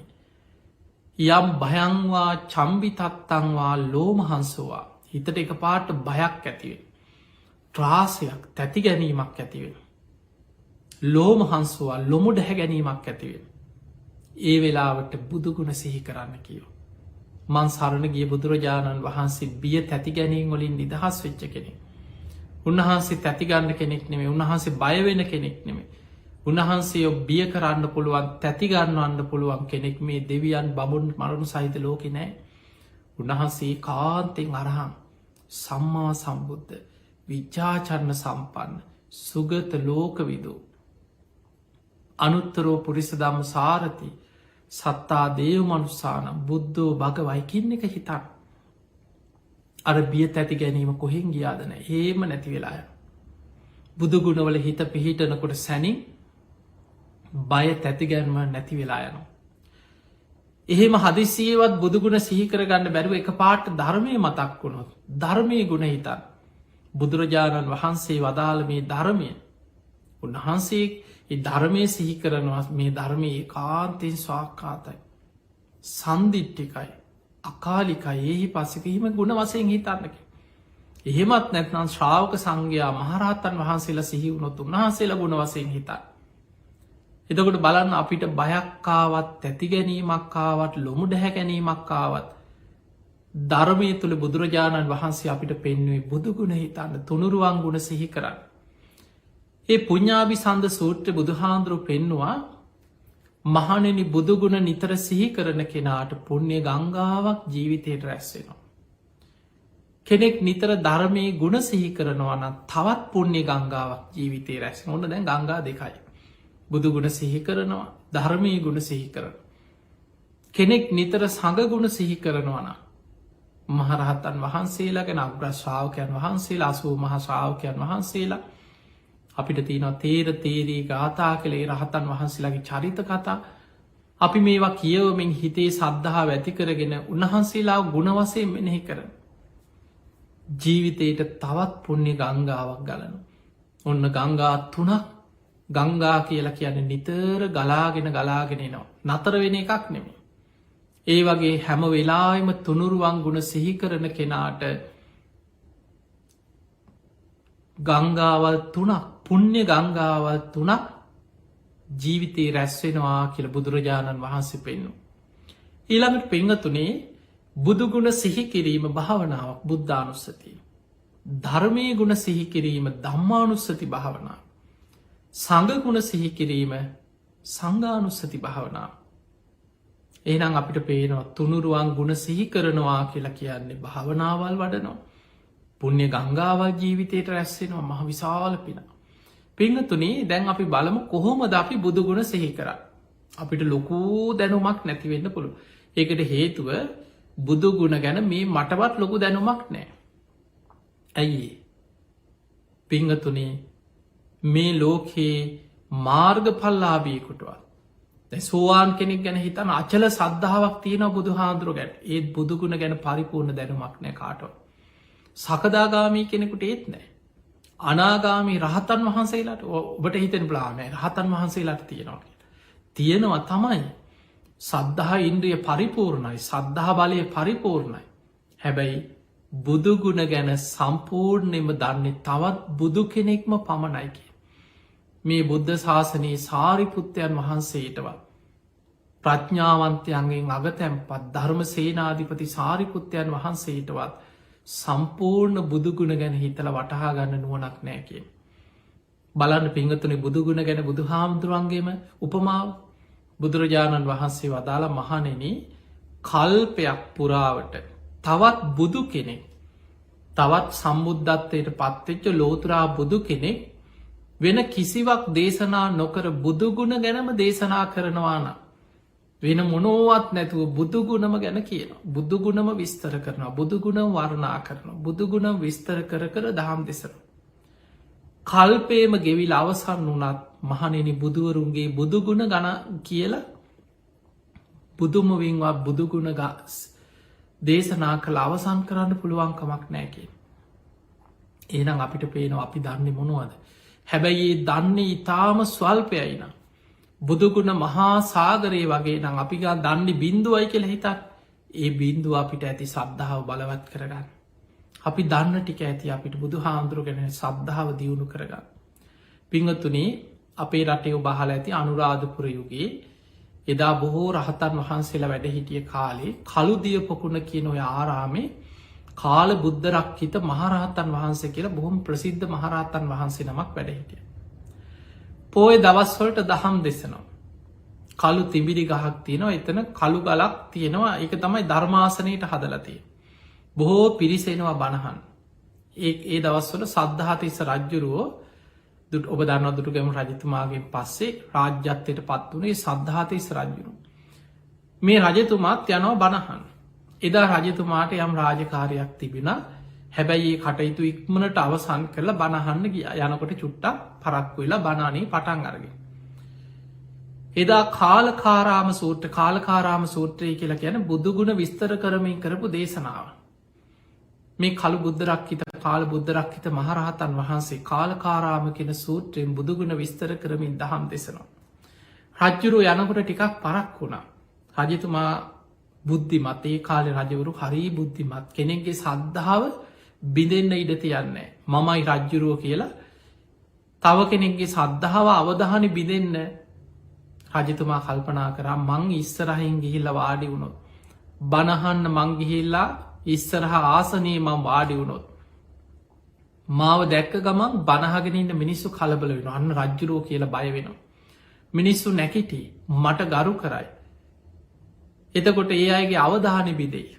යම් භයංවා චම්බිතත්තංවා ලෝමහන්සවා හිතට එක පාට බයක් ඇතිවේ. ත්‍රාසයක් තැති ගැනීමක් ඇතිවෙන. ලෝමහන්සවා ලොමු ඩැහැ ගැනීමක් ඇතිවෙන. ඒ වෙලාවට බුදුගුණ සිහි කරන්න කියෝ. මන් සරණ ගිය බුදුරජාණන් වහන්සේ බිය තැති ගැනීම් වලින් නිදහස් වෙච්ච කෙනෙ. උන්වහන්සේ තැතිගන්න කෙනෙක් නෙමේ උන්වහන්සේ බයවෙන කෙනෙක් නෙමේ. උන්වහන්සේ බිය කරන්න පුළුවන් තැතිගන්නවන්න පුළුවන් කෙනෙක් මේ දෙවියන් බමුන් මරුණු සහිත ලෝකෙ නෑ. උන්වහන්සේ කාන්තෙන් අරහම් සම්මා සම්බුද්ධ විච්චාචරණ සම්පන්න සුගත ලෝකවිදූ අනුත්තරෝ පුරිසදම් සාරති සත්තා දේව මනුස්සානම් බුද්ධෝ භගවයිකින්න එක හිතන් අර බිය තැති ගැනීම කොහෙන් ගියාදන ඒම නැති වෙලාය. බුදුගුණවල හිත පිහිටනකොට සැනින් බය තැතිගැන්ම නැති වෙලා යනවා. එහෙම හදිසියවත් බුදුගුණ සිහිකර ගන්න බැරුව එක පාට ධර්මය මතක් වුණොත් ධර්මය ගුණ හිතන් බුදුරජාණන් වහන්සේ වදාළ මේ ධර්මය උන්වහන්සේ ධර්මය සිහි කරනවා මේ ධර්මය කාන්තයෙන් ස්වාක්කාතයි සන්දිිට්ටිකයි අකාලිකයි ඒහි පසිකහිම ගුණ වසයෙන් හිතන්නක. එහෙමත් නැත්නම් ශ්‍රාවක සංඝයා මහරහතන් වහන්සේලා සිහිවුණොත් උන්වහන්සේලා ගුණ වසයෙන් හිතයි. එතකොට බලන්න අපිට බයක්කාවත් තැතිගැනීමක්කාවත් ලොමු ඩැහැ ගැනීමක්කාවත් ධර්මය තුළ බුදුරජාණන් වහන්සේ අපිට පෙන්වේ බුදුගුණ හිතන්න තුනුරුවන් ගුණ සිහි කරන්න. ඒ පුඤ්ඥාබි සන්ද සූට්‍ර බුදුහාන්දුරුව පෙන්නවා මහනෙන බුදුගුණ නිතර සිහි කරන කෙනාට පුුණ්‍ය ගංගාවක් ජීවිතයට රැස්වෙනවා. කෙනෙක් නිතර ධර්මය ගුණ සිහි කරනවන තවත් පුුණ්‍ය ගංගාවක් ජීවිතය රැස් ඔන්න දැන් ගංගා දෙකයි. බුදුගුණ සිහි කරනවා ධර්මය ගුණ සිහි කරන. කෙනෙක් නිතර සඟගුණ සිහි කරනවන මහරහත්තන් වහන්සේලා ගැන අග්‍රශ්‍රාවකයන් වහන්සේලා අසූ මහශ්‍රාවකයන් වහන්සේලා අපිට තියෙනවා තේර තේරී ගාථා කළේ රහතන් වහන්සේලාගේ චරිත කතා අපි මේවා කියවමින් හිතේ සද්ධහා ඇති කරගෙන උන්වහන්සේලා ගුණවසයෙන් මෙනෙහි කරන. ජීවිතයට තවත් පුුණ්‍ය ගංගාවක් ගලනු. ඔන්න ගංගා තුනක් ගංගා කියලා කියන නිතර ගලාගෙනනවා. නතර වෙන එකක් නෙමේ. ඒ වගේ හැම වෙලාම තුනුරුවන් ගුණ සිහි කරන කෙනාට ගංගාවල් තුනක් පුුණ්‍ය ගංගාවල් තුනක් ජීවිතයේ රැස්වෙනවා කියල බුදුරජාණන් වහන්සේ පෙන්නු. ඊළඟට පෙංගතුනේ බුදුගුණ සිහිකිරීම භාවනාවක් බුද්ධානුස්සතිය. ධර්මය ගුණ සිහිකිරීම ධම්මානුස්සති භාවනා. සඟගුණ සිහිකිරීම සංගානුස්සති භාවනා. එහෙනම් අපිට පේනවා තුනුරුවන් ගුණ සිහි කරනවා කියලා කියන්නේ භාවනාවල් වඩනවා. පුුණ්‍ය ගංගාවල් ජීවිතයට රැස්සෙනවා මහ විශාල පින. පිංහතුනේ දැන් අපි බලමු කොහොමද අපි බුදුගුණ සිහි කර. අපිට ලොකූ දැනුමක් නැතිවෙන්න පුළු. ඒකට හේතුව බුදුගුණ ගැන මේ මටවත් ලොකු දැනුමක් නෑ. ඇයි පිංහතුනේ මේ ලෝකයේ මාර්ග පල්ලාබීකුටුවත් සෝවාන් කෙනෙක් ගැන හිතන අචල සද්ධාවක් තියෙන බුදු හාදුරු ගැට ඒත් බුදුගුණ ගැන පරිපූර්ණ දැනුමක් නෑ කාටව. සකදාගාමී කෙනෙකුට ඒත් නෑ. අනාගාමී රහතන් වහන්සේලාට ඔබට හිතෙන් ප්ලානෑ රහතන් වහන්සේලාට තියෙනවා. තියෙනවා තමයි සද්ධහා ඉන්ද්‍රිය පරිපූර්ණයි සද්ධහා බලය පරිපූර්ණයි. හැබැයි බුදුගුණ ගැන සම්පූර්ණයම දන්නේ තවත් බුදු කෙනෙක්ම පමණයිකි. මේ බුද්ධ ශාසනයේ සාරිපුත්තයන් වහන්සේටවත් ප්‍රඥාවන්තයන්ගෙන් අගතැම්පත් ධර්ම සේනාධිපති සාරිපුත්තයන් වහන්සේටවත් සම්පූර්ණ බුදුගුණ ගැන හිතල වටහා ගන්න නුවනක් නෑකින්. බලන්න පිංහතුනි බුදුගුණ ගැන බුදු හාමුදුරුවන්ගේම උපමාව බුදුරජාණන් වහන්සේ වදාළ මහනෙන කල්පයක් පුරාවට තවත් බුදු කෙනෙක් තවත් සම්බුද්ධත්වයට පත්වෙච්ච ලෝතුරා බුදු කෙනෙක් වෙන කිසිවක් දේශනා නොකර බුදුගුණ ගැනම දේශනා කරනවාන. වෙන මොනෝවත් නැතුව බුදුගුණම ගැන කියන. බුදුගුණම විස්තර කරනවා බුදුගුණ වර්ණා කරන බුදුගුණ විස්තර කර දහම් දෙසන. කල්පේම ගෙවිල් අවසන් වනත් මහනෙන බුදුවරුන්ගේ බුදුගුණ ගන කියල බුදුමවින්වා බුදුගුණ ගස් දේශනා කළ අවසන් කරන්න පුළුවන්කමක් නෑකේ. ඒනම් අපිට පේනවා අපි දන්නේ මොනවද. හැබැයි ඒ දන්නේ ඉතාම ස්වල්පයයින. බුදුගුණ මහා සාගරයේ වගේ නම් අපිගා දන්නේ බින්දුවයි කියල හිතත් ඒ බින්දුව අපිට ඇති සද්ධාව බලවත් කරගන්න. අපි දන්න ටික ඇති අපිට බුදු හාමුදුරුගෙන සද්ධාව දියුණු කරගන්න. පිංහතුනේ අපේ රටේ බහල ඇති අනුරාධපුර යුගේ එදා බොහෝ රහතන් වහන්සේලා වැඩ හිටිය කාලේ කළුදිය පොකුණ කියන ඔය ආරාමේ කාල බුද්ධරක්හිත මහරහතන් වහන්සේ කියලා බොහොම ප්‍රසිද්ධ මහරහතන් වහන්සේ නමක් වැඩ හිටිය. පෝය දවස්වලට දහම් දෙසනවා. කළු තිබිරි ගහක් තියෙනවා එතන කළු ගලක් තියෙනවා එක තමයි ධර්මාසනයට හදලතිය. බොහෝ පිරිසෙනවා බණහන්. ඒ දවස්වල සද්ධාතිස්ස රජ්ජුරුවෝ ඔබ දන්න දුටුගැම රජතුමාගේ පස්සේ රාජ්‍යත්වයට පත් වනේ සද්ධාතිස්ස රජ්ජුරු. මේ රජතුමාත් යනවා බණහන්. එදා රජතුමාට යම් රාජකාරයක් තිබෙන හැබැයි කටයුතු ඉක්මනට අවසන් කරලා බණහන්න ගිය යනකොට චුට්ටක් පරක්කු වෙලා බනානේ පටන් අරගෙන. එදා කාලකාරාම සූත්‍රය කියලා කියන බුදුගුණ විස්තර කරමින් කරපු දේශනාව. මේ කළු බුද්ධරක්හිත කාල බුද්ධරක්හිත මහරහතන් වහන්සේ කාලකාරාම කෙන සූත්‍රයෙන් බුදුගුණ විස්තර කරමින් දහම් දෙසනවා. රජ්ජුරු යනකොට ටිකක් පරක් වුණා. රජතුමා බුද්ධිමත් ඒ කාලෙ රජවරු හරි බුද්ධිමත් කෙනෙක්ගේ සද්ධාව බිඳෙන්න්න ඉඩ තියන්නේ මමයි රජ්ජුරුව කියලා තව කෙනෙක්ගේ සද්ධාව අවධානි බිඳෙන්න රජතුමා කල්පනා කරා මං ඉස්සරහින් ගිහිල්ල වාඩි වුණොත් බණහන්න මංගිහිල්ලා ඉස්සරහ ආසනී මං වාඩි වුණොත් මාව දැක්ක ගමන් බණහගෙනන්න මිනිස්සු කලබල වෙන අන්න රජ්ජුරෝ කියලා බය වෙනවා. මිනිස්සු නැකිටි මට ගරු කරයි. එතකොට ඒ අයගේ අවධානය බිදෙයි.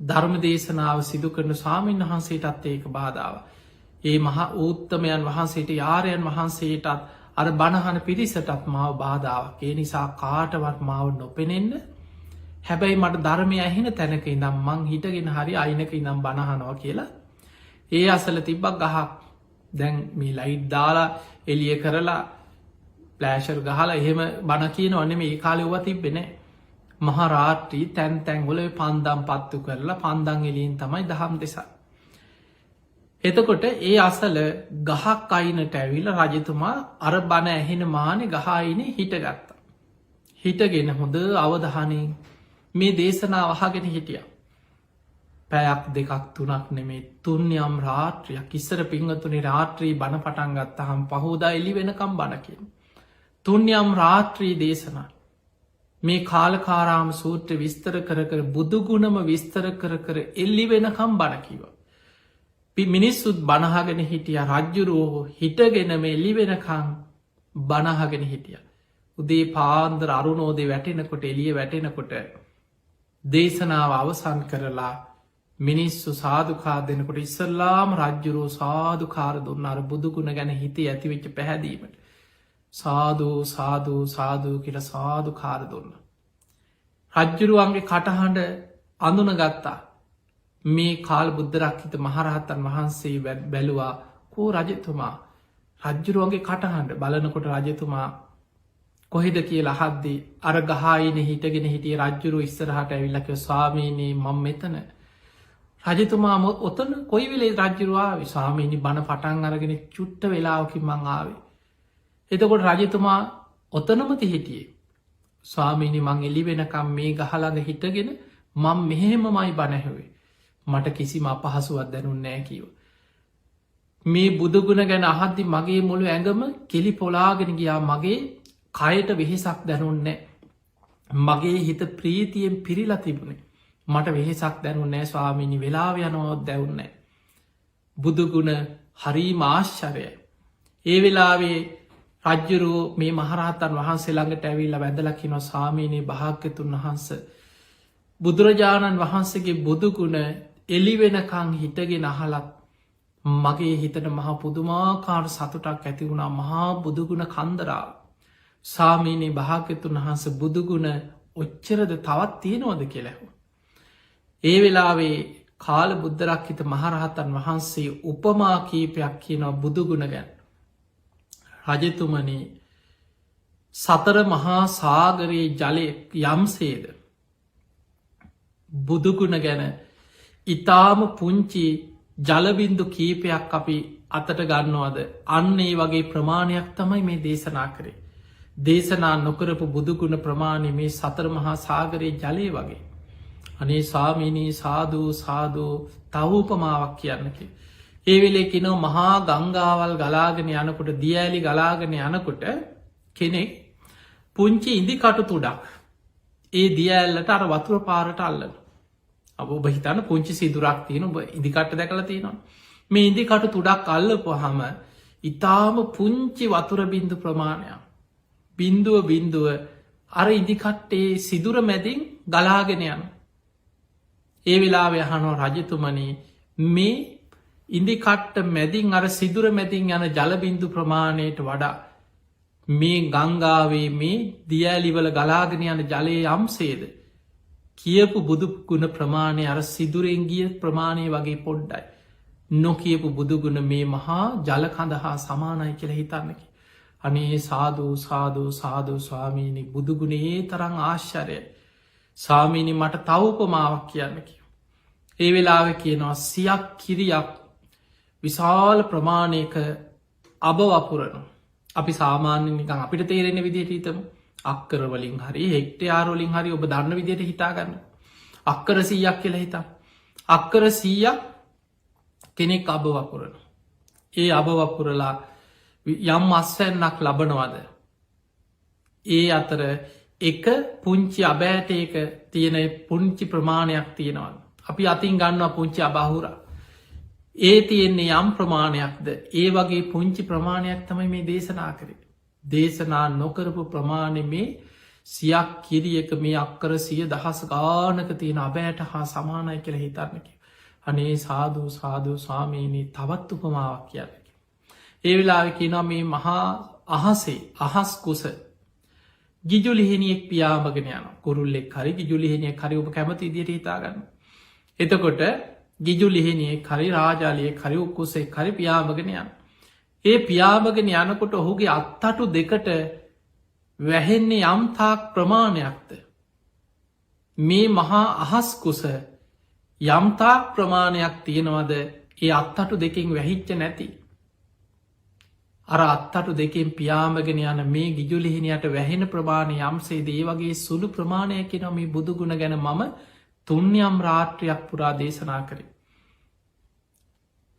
ධර්ම දේශනාව සිදු කරන සාමීන් වහන්සේටත් ඒක බාධාව. ඒ මහා ඌත්තමයන් වහන්සේට යාරයන් වහන්සේටත් අර බණහන පිරිසටත් මාව බාධාවක්. ඒ නිසා කාටවත් මාව නොපෙනෙන්න හැබැයි මට ධර්මය ඇහෙන තැනක ඉනම් මං හිටගෙන හරි අයිනක ඉනම් බණහනවා කියලා ඒ අසල තිබ්බක් ගහක් දැන් මේ ලයිට් දාලා එලිය කරලා ප්ලෑෂර් ගහලා එහෙම බණ කියන ඔන්නෙම ඒ කාලෙව්ව තිබෙන මහරාට්‍රී තැන් තැන්ගොල පන්දම් පත්තු කරලා පන්දං එලියෙන් තමයි දහම් දෙසා. එතකොට ඒ අසල ගහක් අයිනට ඇවිල රජතුමා අර බණ ඇහෙන මානෙ ගහයින හිටගත්ත. හිටගෙන හොඳ අවධානයෙන් මේ දේශනා වහගෙන හිටිය. පැයක් දෙකක් තුනක් නෙමේ තුන්යම් රාත්‍රියක් ඉස්සර පිංහතුනි රාත්‍රී බණ පටන් ගත්තහම් පහෝදා එලි වෙනකම් බණකින්. තුන්යම් රාත්‍රී දේශනා මේ කාලකාරාම සූත්‍ර විස්තර කර බුදුගුණම විස්තර කර එල්ලි වෙනකම් බණකිව. මිනිස්සුත් බණහගෙන හිටිය රජ්ජුරුවෝ හිටගෙන මේ එලි වෙනකං බණහගෙන හිටිය. උදේ පාන්දර අරුණෝදේ වැටෙනකොට එළිය වැටෙනකොට දේශනාව අවසන් කරලා මිනිස්සු සාධකාර දෙනකොට ඉස්සල්ලාම රජ්ජුරෝ සාධකාර දුන්න අර බුදුගුණ ගැන හිතේ ඇතිවෙච්ච පැහැදීමට සාධූ සාධූ සාධූ කියල සාධකාර දුන්න. රජ්ජුරුවන්ගේ කටහඬ අඳුන ගත්තා මේ කාල් බුද්ධරක්හිත මහරහත්තන් වහන්සේ බැලුවා කෝ රජතුමා රජ්ජුරුවන්ගේ කටහඬ බලනකොට රජතුමා කොහෙද කියලා අහද්දී අර ගහයින හිටගෙන හිටිය රජ්ජුරුව ඉස්සරහට ඇවිල්ලකව ස්වාමීනී මං මෙතන රජතුමා ඔතන කොයි වෙලේ රජ්ජුරවා ස්වාමීනි බණ පටන් අරගෙන චුට්ට වෙලාවකින් මං ආවේ. එතකොට රජතුමා ඔතනමති හිටියේ ස්වාමීනි මං එලි වෙනකම් මේ ගහළඟ හිටගෙන මං මෙහෙමමයි බණැහවේ මට කිසිම අපහසුවත් දැනුන් නෑ කිව. මේ බුදුගුණ ගැන අහද්දි මගේ මුළු ඇඟම කෙලි පොලාගෙන ගියා මගේ කයට වෙහෙසක් දැනුන්නෑ මගේ හිත ප්‍රීතියෙන් පිරිලා තිබුණේ මට වෙහෙසක් දැනුන්නෑ ස්වාමිනි වෙලාව යනවත් දැවුන්නෑ. බුදුගුණ හරිම ආශ්චරයයි. ඒ වෙලාවේ රජ්ජුරුව මේ මහරහතන් වහන්සේ ළඟට ඇවිල්ල වැඳලකිනො සාමීනයේ භාග්‍යතුන් වහන්ස. බුදුරජාණන් වහන්සේගේ බුදුගුණ එලිවෙනකං හිටගෙන අහලත් මගේ හිතට මහා පුදුමාකාර සතුටක් ඇති වුණා මහා බුදුගුණ කන්දරාව. සාමීනයේ භාග්‍යතුන් වහන්ස බුදුගුණ ඔච්චරද තවත් තියෙනවද කෙලෙහු. ඒ වෙලාවේ කාල බුද්ධරක්හිත මහරහතන් වහන්සේ උපමා කීපයක් කියනව බුදුගුණ ගැන්. රජතුමනි සතර මහා සාගරයේ ජලය යම්සේද. බුදුගුණ ගැන ඉතාම පුංචි ජලබින්දු කීපයක් අපි අතට ගන්නවද අන්න ඒ වගේ ප්‍රමාණයක් තමයි මේ දේශනා කරේ. දේශනා නොකරපු බුදුගුණ ප්‍රමාණි මේ සතර මහා සාගරයේ ජලය වගේ. අනේ ස්වාමීනී සාධූ සාධූ තවූපමාවක් කියන්නකි. ඒ වෙලේ කෙනෝ මහා ගංගාවල් ගලාගෙන යනකොට දියඇලි ගලාගෙන යනකොට කෙනෙක් පුංචි ඉදි කටු තුඩක් ඒ දියඇල්ලට අර වතුර පාරට අල්ලන. ඔබ බහිතන්න පුංචි සිදුරක් තියෙන ඔබ ඉදිකට දැකල තියෙනවා. මේ ඉදිකට තුඩක් අල්ලපුහම ඉතාම පුංචි වතුර බින්දු ප්‍රමාණයක්. බින්දුව අර ඉදිකට්ටේ සිදුර මැදින් ගලාගෙන යන. ඒ වෙලා යහනෝ රජතුමනී මේ ඉදිකට්ට මැදින් අර සිදුර මැතින් යන ජලබින්දු ප්‍රමාණයට වඩා මේ ගංගාවේ මේ දියඇලිවල ගලාගෙන යන ජලය යම්සේද. කියපු බුදුගුණ ප්‍රමාණය අර සිදුරෙන් ගිය ප්‍රමාණය වගේ පොඩ්ඩයි. නොකියපු බුදුගුණ මේ මහා ජලකඳ හා සමානයි කියල හිතන්නකි. අනේ සාධූ සාධූ සාධූ ස්වාමීනි බුදුගුණේ තරං ආශ්චරය සාමීනි මට තවපමාවක් කියන්නකි. ඒ වෙලාව කියනවා සියක් කිරියක් විශාල ප්‍රමාණයක අබවපුරනු. අපි සාමාන්‍ය නිකං අපිට තේරෙන විදිහට හිතම අක්කරවලින් හරි හෙක්ට යාරෝලින් හරි ඔබ දන්න විදියට හිතාගන්න. අක්කර 100ක් කියලා හිතා. අක්කර 100ක් කෙනෙක් අබවපුරන. ඒ අබවපුරලා යම් අස්වැන්නක් ලබනවද. ඒ අතර එක පුංචි අබෑටයක තියෙන පුංචි ප්‍රමාණයක් තියෙනවා. අපි අතින් ගන්නවා පුංචි අබහුර. ඒ තියෙන්නේ යම් ප්‍රමාණයක්ද ඒ වගේ පුංචි ප්‍රමාණයක් තමයි මේ දේශනා කරේ. දේශනා නොකරපු ප්‍රමාණය මේ සියක් කිරියක මේ අක්කර 100,000 ගානක තියෙන අබෑට හා සමානයි කියල හිතන්නකි. අනේ සාධූ සාධූ ස්වාමීනී තවත් උපමාවක් කියන්නකි. ඒ වෙලාවෙ කියනවා මේ මහා අහසේ අහස් කුස ගිජුලිහිනියෙක් පියාමගෙන යන කුරුල්ලෙක් හරි ගිජුලිහිනිය හරි ඔබ කැමති ඉදිට හිතාගන්න. එතකොට ගිජුලිහිනිය හරි රාජාලිය හරි උක්කුසේ හරි පියාමගෙන යන. ඒ පියාමගෙන යනකොට ඔහුගේ අත්තටු දෙකට වැහෙන්නේ යම්තාක් ප්‍රමාණයක්ද. මේ මහා අහස්කුස යම්තාක් ප්‍රමාණයක් තියෙනවද ඒ අත්තටු දෙකින් වැහිච්ච නැති. අර අත්තටු දෙකින් පියාමගෙන යන මේ ගිජුලිහිනියට වැහෙන ප්‍රමාණය යම්සේ දේ වගේ සුළු ප්‍රමාණයකි නොම මේ බුදුගුණ ගැන මම තුන්යම් රාත්‍රයක් පුරා දේශනා කරේ.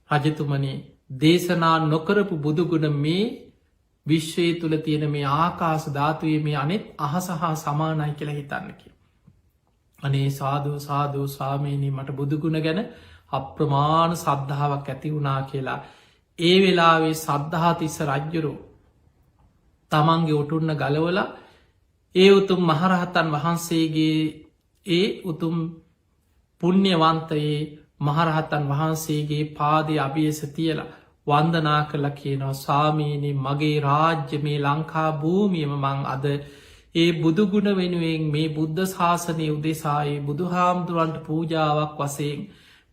රජතුමනි දේශනා නොකරපු බුදුගුණ මේ විශ්වය තුළ තියෙන මේ ආකාස ධාතුවේ මේ අනෙත් අහසහා සමානයි කියලා හිතන්නකි. අනේ සාධූ සාධූ ස්වාමීනී මට බුදුගුණ ගැන අප්‍රමාණ සද්ධාවක් ඇති වුණා කියලා. ඒ වෙලාවේ සද්ධහාතිස්ස රජ්ජුරු තමන්ගේ ඔටුන්න ගලවල ඒ උතුම් මහරහතන් වහන්සේගේ ඒ උතුම් පුුණ්්‍යවන්තයේ මහරහතන් වහන්සේගේ පාදය අභියස තියලා වන්දනා කළ කියනවා සාමීනි මගේ රාජ්‍ය මේ ලංකා භූමියම මං අද ඒ බුදුගුණ වෙනුවෙන් මේ බුද්ධ ශාසනය උදෙසායේ බුදු හාමුදුරන්ට පූජාවක් වසයෙන්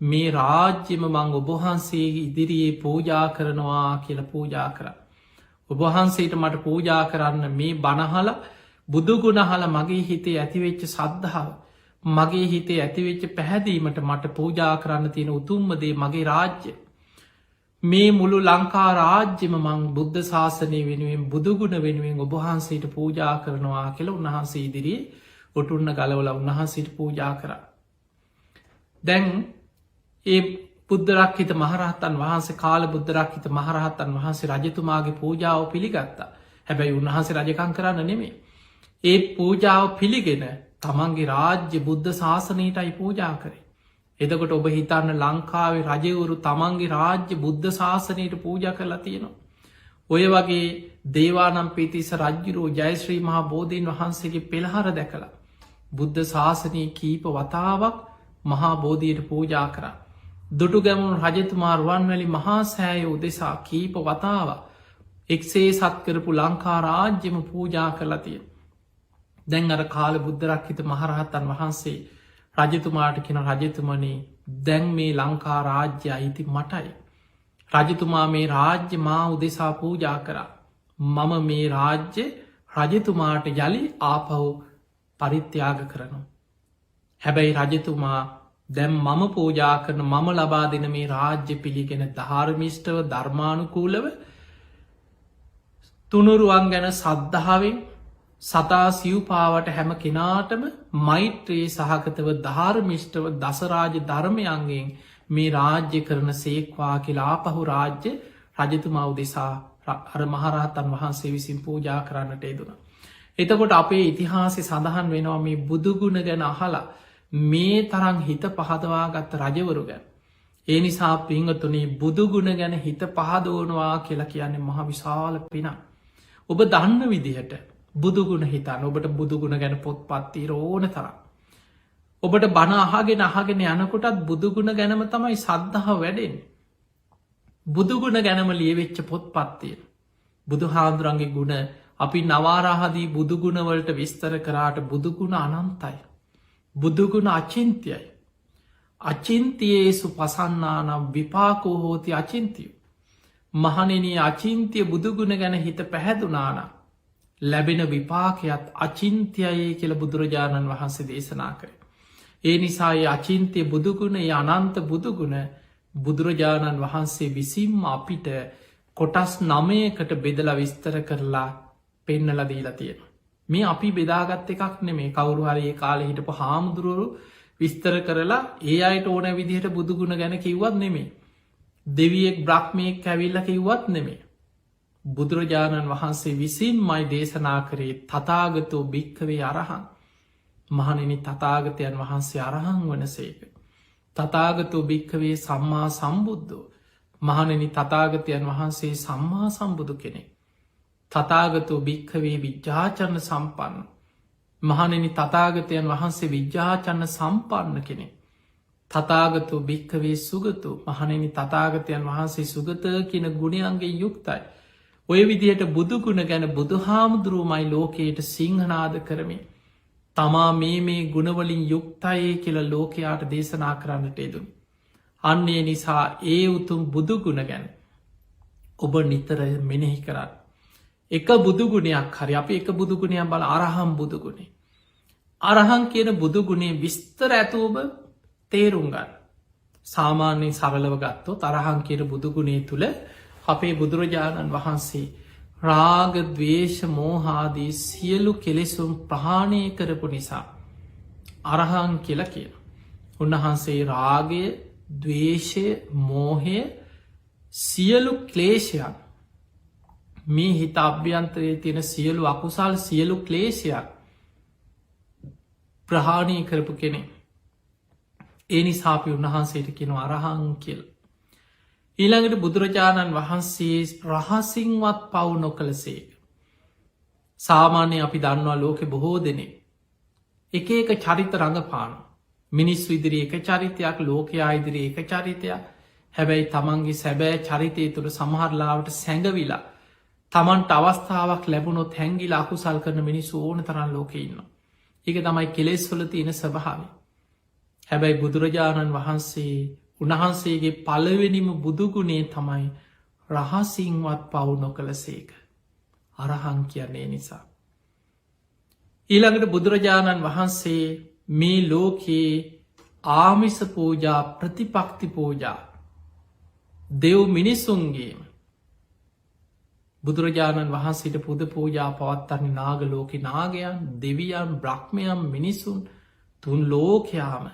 මේ රාජ්‍යම මං ඔබහන්සේගේ ඉදිරියේ පූජා කරනවා කියල පූජා කර. ඔබහන්සේට මට පූජා කරන්න මේ බණහල බුදුගුණහල මගේ හිතේ ඇතිවෙච්ච සද්ධාව මගේ හිතේ ඇතිවෙච්ච පැහැදීමට මට පූජා කරන්න තියෙන උතුම්මදේ මගේ රාජ්‍ය. මේ මුළු ලංකා රාජ්‍යම මං බුද්ධ ශාසනය වෙනුවෙන් බුදුගුණ වෙනුවෙන් ඔබහන්සේට පූජා කරනවා කියල උන්වහන්සේ ඉදිරියේ ඔටුන්න ගලවල උන්වහන්සේට පූජා කර. දැන් ඒ බුද්ධරක්හිත මහරහතන් වහන්සේ කාල බුද්ධරක්හිත මහරහතන් වහන්සේ රජතුමාගේ පූජාව පිළිගත්තා. හැබැයි උන්වහන්සේ රජකං කරන්න නෙමේ. ඒ පූජාව පිළිගෙන තමන්ගේ රාජ්‍ය බුද්ධ ශාසනයටයි පූජා කරේ. එදකොට ඔබ හිතන්න ලංකාවේ රජවරු තමන්ගේ රාජ්‍ය බුද්ධ ශාසනයට පූජ කරලා තියෙනවා. ඔය වගේ දේවානම් පිතිස රජ්ජුරෝ ජයශ්‍රී මහා බෝධීන් වහන්සේගේ පෙළහර දැකලා. බුද්ධ ශාසනය කීප වතාවක් මහා බෝධීයට පූජා කර. දුටු ගැමුණු රජතුමා රුවන්වැලි මහා සෑය උදෙසා කීප වතාව එක්සේ සත්කරපු ලංකා රාජ්‍යම පූජා කරලා තියෙන. දැන් අර කාල බුද්ධරක්හිත මහරහතන් වහන්සේ රජතුමාට කෙන රජතුමනේ දැන් මේ ලංකා රාජ්‍ය අයිති මටයි. රජතුමා මේ රාජ්‍ය මා උදෙසා පූජා කරා. මම මේ රාජ්‍ය රජතුමාට යළි ආපහු පරිත්‍යාග කරනු. හැබැයි රජතුමා දැම් මම පූජා කරන මම ලබා දෙන මේ රාජ්‍ය පිළිගෙන ධාර්මිෂ්ටව ධර්මානුකූලව තුනුරුවන් ගැන සද්ධාවෙන් සතා සිව්පාවට හැම කෙනාටම මෛත්‍රයේ සහකතව ධාර්මිෂ්ටව දසරාජ ධර්මයන්ගෙන් මේ රාජ්‍ය කරන සේක්වා කියලා පහු රාජ්‍ය රජතුමා උදෙසා අර මහරහතන් වහන්සේ විසින් පූජා කරන්නට යෙදුණ. එතකොට අපේ ඉතිහාසය සඳහන් වෙනවා මේ බුදුගුණ ගැන අහලා මේ තරං හිත පහදවා ගත්ත රජවරු ගැන. ඒ නිසා පිංහතුනේ බුදුගුණ ගැන හිත පහදෝනවා කියලා කියන්නේ මහ විශාල පින. ඔබ දන්න විදිහට බුදුගුණ හිතන් ඔබට බුදුගුණ ගැන පොත් පත්තිීර ඕන තරම්. ඔබට බණ අහගෙන අහගෙන යනකොටත් බුදුගුණ ගැනම තමයි සද්ධහ වැඩෙන්. බුදුගුණ ගැනම ලියවෙච්ච පොත් පත්තිය. බුදු හාන්දුරන්ගේ ගුණ අපි නවාරාහදී බුදුගුණවලට විස්තර කරාට බුදුගුණ අනන්තයි. බුදුගුණ අචින්තියයි. අචින්තියේසු පසන්නානම් විපාකෝ හෝති අචින්තිය. මහනෙන අචින්තිය බුදුගුණ ගැන හිත පැහැදුනානම් ලැබෙන විපාකයත් අචින්තියයේ කියල බුදුරජාණන් වහන්සේ දේශනා කර. ඒ නිසායේ අචින්තය බුදුගුණ අනන්ත බුදුගුණ බුදුරජාණන් වහන්සේ විසින්ම අපිට කොටස් නමයකට බෙදල විස්තර කරලා පෙන්නල දීලා තියෙන. මේ අපි බෙදාගත්ත එකක් නෙමේ කවුරුහරයේ කාලෙ හිටපු හාමුදුරුවරු විස්තර කරලා ඒ අයට ඕන විදිහට බුදුගුණ ගැන කිව්වත් නෙමේ. දෙවියෙක් බ්‍රහ්මයෙක් ඇවිල්ල කිව්වත් නෙමේ. බුදුරජාණන් වහන්සේ විසින් මයි දේශනා කරේ තතාගතෝ භික්කවේ අරහන් මහනෙනි තතාගතයන් වහන්සේ අරහන් වනසේක. තතාගතෝ භික්කවේ සම්මා සම්බුද්ධෝ මහනෙනි තතාගතයන් වහන්සේ සම්මා සම්බුදු කෙනෙ. තතාගතෝ භික්කවේ විජ්ජාචන්න සම්පන්න මහනෙනි තතාගතයන් වහන්සේ විජ්ජාචන්න සම්පන්න කෙනෙ. තතාගතු භික්කවේ සුගතු මහනෙනි තතාගතයන් වහන්සේ සුගත කියන ගුණයන්ගේ යුක්තයි. ඔය විදියට බුදුගුණ ගැන බුදු හාමුදුරුවමයි ලෝකයට සිංහනාද කරමින්. තමා මේ ගුණවලින් යුක්තයේ කියල ලෝකයාට දේශනා කරන්නට යෙදුන්. අන්නේ නිසා ඒ උතුම් බුදුගුණ ගැන ඔබ නිතර මෙනෙහි කරන්න. එක බුදුගුණයක් හරි අප එක බුදුගුණයක් බල අරහම් බුදුගුණේ. අරහන් කියන බුදුගුණේ විස්තර ඇතුවබ තේරුම්ගන්න. සාමාන්‍යයෙන් සරලව ගත්තෝ තරහන් කියන බුදුගුණේ තුළ අපේ බුදුරජාණන් වහන්සේ රාග දවේශ මෝහාදී සියලු කෙලෙසුම් ප්‍රහාණය කරපු නිසා අරහන් කියල කියන. උන්වහන්සේ රාගය දවේශය මෝහය සියලු ක්ලේෂයන් මේ හිත අභ්‍යන්තරයේ තියෙන සියලු අකුසල් සියලු ක්ලේෂයක් ප්‍රහාණය කරපු කෙනෙ. ඒ නිසාපි උන්වහන්සේට කෙන අරහන් කියල. ඊළඟට බුදුරජාණන් වහන්සේ රහසිංවත් පව් නොකළසේක. සාමාන්‍ය අපි දන්නවා ලෝකෙ බොහෝ දෙනේ එක එක චරිත රඟපාන මිනිස් විදිරි එක චරිතයක් ලෝකයා ඉදිරි එක චරිතයක් හැබැයි තමන්ගේ සැබෑ චරිතය තුළ සමහරලාවට සැඟවිලා තමන්ට අවස්ථාවක් ලැබුණොත් හැංගිල අකුසල් කරන මිනිස්සු ඕන තරන් ලෝක ඉන්න. ඒක තමයි කෙලෙස්වල තියෙන ස්වභාව. හැබැයි බුදුරජාණන් වහන්සේ උන්වහන්සේගේ පළවෙනිම බුදුගුණේ තමයි රහසිංවත් පවු නොකළ සේක. අරහං කියන්නේ නිසා. ඊළඟට බුදුරජාණන් වහන්සේ මේ ලෝකයේ ආමිස පූජා ප්‍රතිපක්ති පූජා දෙව් මිනිසුන්ගේම බුදුරජාණන් වහන්සේට පුද පූජා පවත්තන්නේ නාග ලෝක නාගයන් දෙවියන් බ්‍රහ්මයම් මිනිසුන් තුන් ලෝකයාම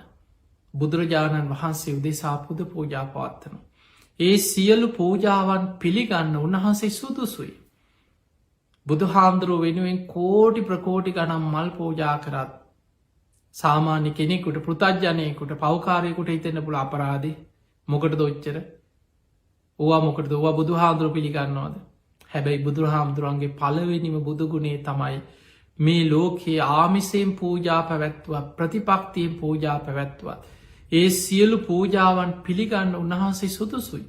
බුදුරජාණන් වහන්සේ උදෙසා පුද පූජා පවත්තන. ඒ සියලු පූජාවන් පිළිගන්න උන්වහන්සේ සුදුසුයි. බුදු හාමුදුරුව වෙනුවෙන් කෝටි ප්‍රකෝටි ගනම් මල් පූජා කරත් සාමාන්‍ය කෙනෙකුට පෘතජ්ජනයකුට පවකාරයකුට හිතෙන්න පුළ අපරාධි මොකට දොච්චර ඕවා මොකට දවා බුදු හාමුදුරුව පිළිගන්නවාද. හැබැයි බුදු හාමුදුරුවන්ගේ පලවෙනිම බුදුගුණේ තමයි මේ ලෝකයේ ආමිසයෙන් පූජා පැවැත්වත් ප්‍රතිපක්තියෙන් පූජා පැවැත්වත්. ඒ සියලු පූජාවන් පිළිගන්න උන්වහන්සේ සුදුසුයි.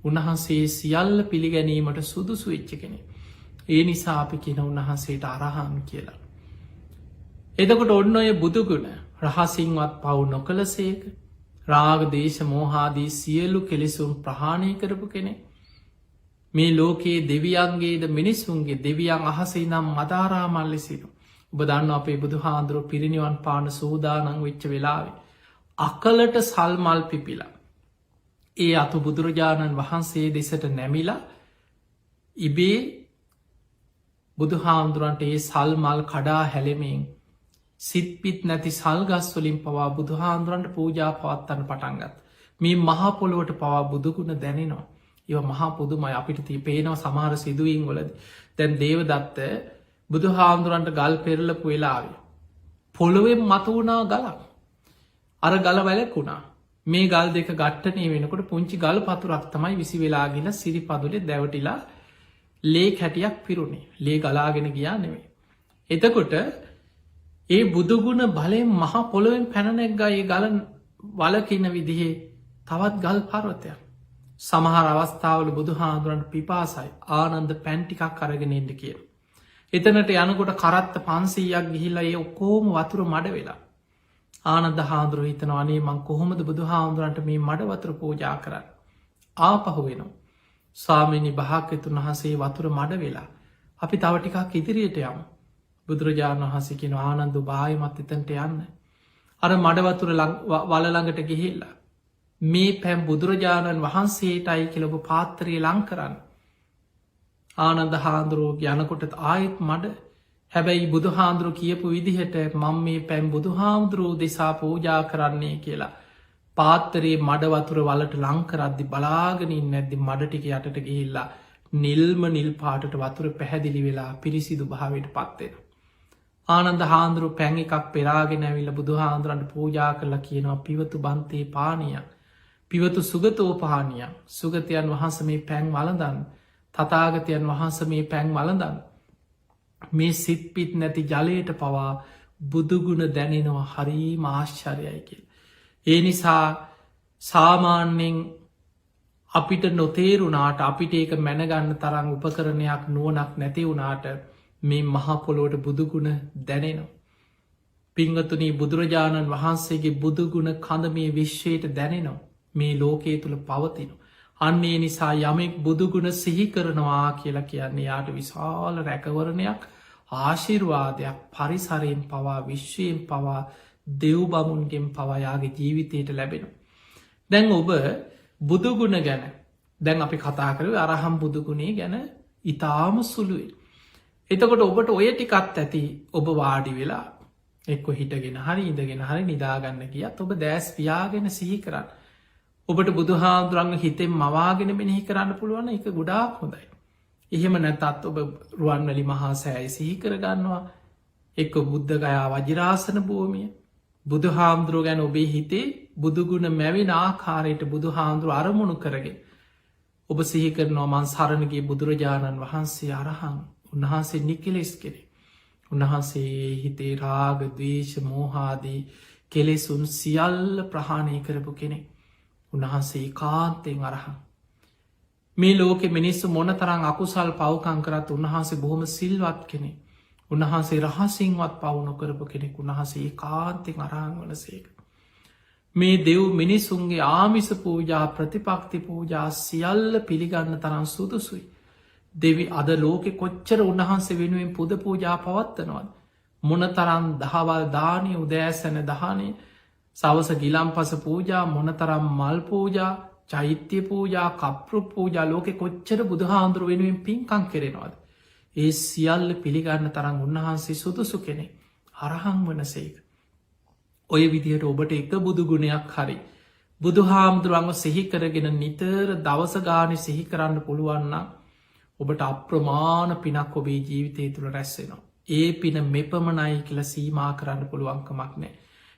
උන්වහන්සේ සියල්ල පිළිගැනීමට සුදුසු වෙච්ච කෙනෙ. ඒ නිසා අපි කියන උන්වහන්සේට අරහන් කියලා. එදකොට ඔන්න ඔය බුදුගුණ රහසිංවත් පවු නොකළ සේක රාග දේශ මෝහාදී සියලු කෙලෙසුම් ප්‍රහාණය කරපු කෙනෙ. මේ ලෝකයේ දෙවියන්ගේද මිනිස්සුන්ගේ දෙවියන් අහසේ නම් මදාරාමල්ලෙසිරු. ඔබ දන්න අපේ බුදු හාන්දුරුව පිරිනිවන් පාන සූදානං වෙච්ච වෙලාවේ. අකලට සල්මල් පිපිලා. ඒ අතු බුදුරජාණන් වහන්සේ දෙසට නැමිලා ඉබේ බුදු හාමුදුරන්ට ඒ සල්මල් කඩා හැලෙමින් සිත්පිත් නැති සල්ගස්වලින් පවා බුදු හාන්දුරන්ට පූජා පවත්තන්න පටන්ගත්. මේ මහපොළුවට පවා බුදුගුණ දැනෙනවා. ඒව මහා පුදුමයි අපිට ති පේනව සමහර සිදුවීන් වලද දැන් දේව දත්ත බුදු හාමුදුරන්ට ගල් පෙරලපු වෙලාවේ. පොළොවෙන් මතුවනා ගලක් අර ගල වැලකුණා මේ ගල් දෙක ගට්ටනය වෙනකොට පුංචි ගල් පතුරක් තමයි විසි වෙලාගෙන සිරි පදුලෙ දැවටිලා ලේ කැටියක් පිරුණේ ලේ ගලාගෙන ගියා නෙවේ. එතකොට ඒ බුදුගුණ බලයෙන් මහා පොළොවෙන් පැනනැක්ගා ඒ ගල වලකින්න විදිහේ තවත් ගල් පර්වතයක්. සමහර අවස්ථාවල බුදු හාදුරන්ට පිපාසයි ආනන්ද පැන්ටිකක් අරගෙනෙන්ට කිය. එතනට යනකොට කරත්ත 500ක් ගිහිල්ලා ඒ ඔක්කෝම වතුර මඩ වෙලා. ආනන්ද හාදුරුව හිතන අනේ මං කොහොමද බුදු හාමුදුරන්ට මේ මඩ වතුර පූජා කරන්න. ආපහු වෙනවා. ස්වාමිනි භාග්‍යතුන් වහන්සේ වතුර මඩ වෙලා. අපි තව ටිකක් ඉදිරියට යමු. බුදුරජාණන් වහන්සේ කියන ආනන්ද බායමත් එතන්ට යන්න. අර මඩවතුර වලළඟට ගිහිල්ලා. මේ පැම් බුදුරජාණන් වහන්සේටයි කියලබ පාත්තරයේ ලං කරන්න. ආනන්ද හාන්දුරුවෝ යනකොටත් ආයෙත් මඩ හැබැයි බුදු හාන්දුරුව කියපු විදිහට මං මේ පැම් බුදු හාමුදුරුවෝ දෙසා පූජා කරන්නේ කියලා. පාත්තරයේ මඩවතුර වලට ලංකරද්දි බලාගෙනින් නැද්දි මඩටික යටට ගිහිල්ලා නිල්ම නිල් පාටට වතුර පැහැදිලි වෙලා පිරිසිදු භාවයට පත්වෙන. ආනන්ද හාන්දුරුව පැන් එකක් පෙරාගෙන ඇවිල්ල බුදු හාන්දුරන්ට පූජා කරලා කියනවා පිවතු බන්තේ පානයක්. පිවතු සුගතෝපහානිය සුගතයන් වහන්ස මේ පැන් වලදන් තතාගතයන් වහන්ස මේ පැන් වලදන් මේ සිත්පිත් නැති ජලයට පවා බුදුගුණ දැනෙනවා හරී මාශ්චරයයි කියල්. ඒ නිසා සාමාන්‍යෙන් අපිට නොතේරුනාට අපිට ඒක මැනගන්න තරම් උපකරණයක් නුවනක් නැති වුණාට මේ මහපොලෝට බුදුගුණ දැනෙනවා. පිංගතුනී බුදුරජාණන් වහන්සේගේ බුදුගුණ කඳ මේ විශ්වයට දැනෙනවා. මේ ලෝකයේ තුළ පවතින. අන්නේ නිසා යමෙක් බුදුගුණ සිහි කරනවා කියලා කියන්නේ යාට විශාල රැකවරණයක් ආශිර්වාදයක් පරිසරයෙන් පවා විශ්වයෙන් පවා දෙව් බමුන්ගෙන් පවයාගේ ජීවිතයට ලැබෙන. දැන් ඔබ බුදුගුණ ගැන දැන් අපි කතා කරුව අරහම් බුදුගුණේ ගැන ඉතාම සුළුයි. එතකොට ඔබට ඔය ටිකත් ඇති ඔබ වාඩි වෙලා එක්ක හිටගෙන හරි ඉඳගෙන හරි නිදාගන්න කියත් ඔබ දෑස් පියාගෙන සිහි කරන්න. ඔබට බුදු හාමුදුරන්ග හිතෙන් මවාගෙන මෙනෙහි කරන්න පුළුවන එක ගොඩාක් හොඳයි. එහෙම නැතත් ඔබ රුවන්වැලි මහා සෑයි සිහි කරගන්නවා එක්ක බුද්ධ ගයා වජිරාසන භූමිය බුදු හාමුදුරුව ගැන ඔබේ හිතේ බුදුගුණ මැවෙන ආකාරයට බුදු හාමුදුරුව අරමුණු කරගෙන ඔබ සිහි කරනවා මන් සරණගේ බුදුරජාණන් වහන්සේ අරහං උන්වහන්සේ නිකලෙස් කෙනෙ උන්වහන්සේ හිතේ රාග ද්වේෂ මෝහාදී කෙලෙසුන් සියල්ල ප්‍රහාණය කරපු කෙනෙ. උන්වහන්සේ කාන්තෙන් අරහන්. මේ ලෝකෙ මිනිස්සු මොන තරං අකුසල් පවකං කරත් උන්වහන්සේ බොහොම සිල්වත් කෙනෙ. උන්වහන්සේ රහසිංවත් පවුණු කරපු කෙනෙක්. උන්වහන්සේ කාන්තෙන් අරහන් වනසේක. මේ දෙව් මිනිසුන්ගේ ආමිස පූජා ප්‍රතිපක්ති පූජා සියල්ල පිළිගන්න තරන් සුදුසුයි. දෙවි අද ලෝකෙ කොච්චර උන්වහන්සේ වෙනුවෙන් පුද පූජා පවත්වනවද. මොනතරම් දහවල් දානය උදෑසැන දහනය සවස ගිලම් පස පූජා මොනතරම් මල් පූජා චෛත්‍ය පූජා කප්පෘ පූජා ලෝකෙ කොච්චර බුදුහාන්දුර වෙනුවෙන් පින්කං කෙරෙනවාද. ඒ සියල්ල පිළිගන්න තරම් උන්වහන්සේ සුදුසු කෙනෙ හරහං වනසේක. ඔය විදියට ඔබට එක බුදු ගුණයක් හරි. බුදුහාමුදුරුවන්ව සිහිකරගෙන නිතර දවසගානි සිහි කරන්න පුළුවන්න ඔබට අප්‍රමාණ පිනක් ඔබේ ජීවිතය තුළ රැස්සෙනවා. ඒ පින මෙපමණයි කියල සීමා කරන්න පුළුවන්කමක් නෑ.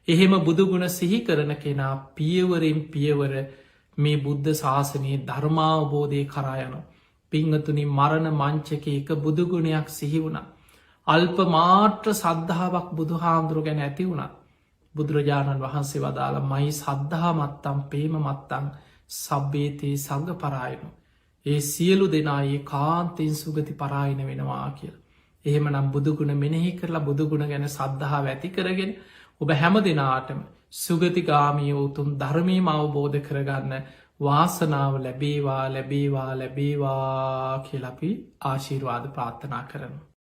එහෙම බුදුගුණ සිහි කරන කෙනා පියවරෙන් පියවර මේ බුද්ධ ශාසනයේ ධර්මාවබෝධය කරායන. පිංහතුනි මරණ මංචක එක බුදුගුණයක් සිහි වුණ. අල්ප මාත්‍ර සද්ධාවක් බුදුහාමුදුරු ගැන ඇති වුණත්. බුදුරජාණන් වහන්සේ වදාළ මයි සද්ධහා මත්තම් පේම මත්තං සබ්බේතයේ සංග පරායනු. ඒ සියලු දෙනායේ කාන්තෙන් සුගති පරායන වෙනවා කියල. එහෙම නම් බුදුගුණ මෙනෙහි කරලා බුදුගුණ ගැන සද්ධහාව ඇති කරගෙන ඔබ හැම දෙනාටම සුගතිගාමිය උතුම් ධර්මීම අවබෝධ කරගන්න වාසනාව ලැබේවා ලැබේවා ලැබේවා කියලපි ආශීර්වාද ප්‍රාර්ථනා කරනු.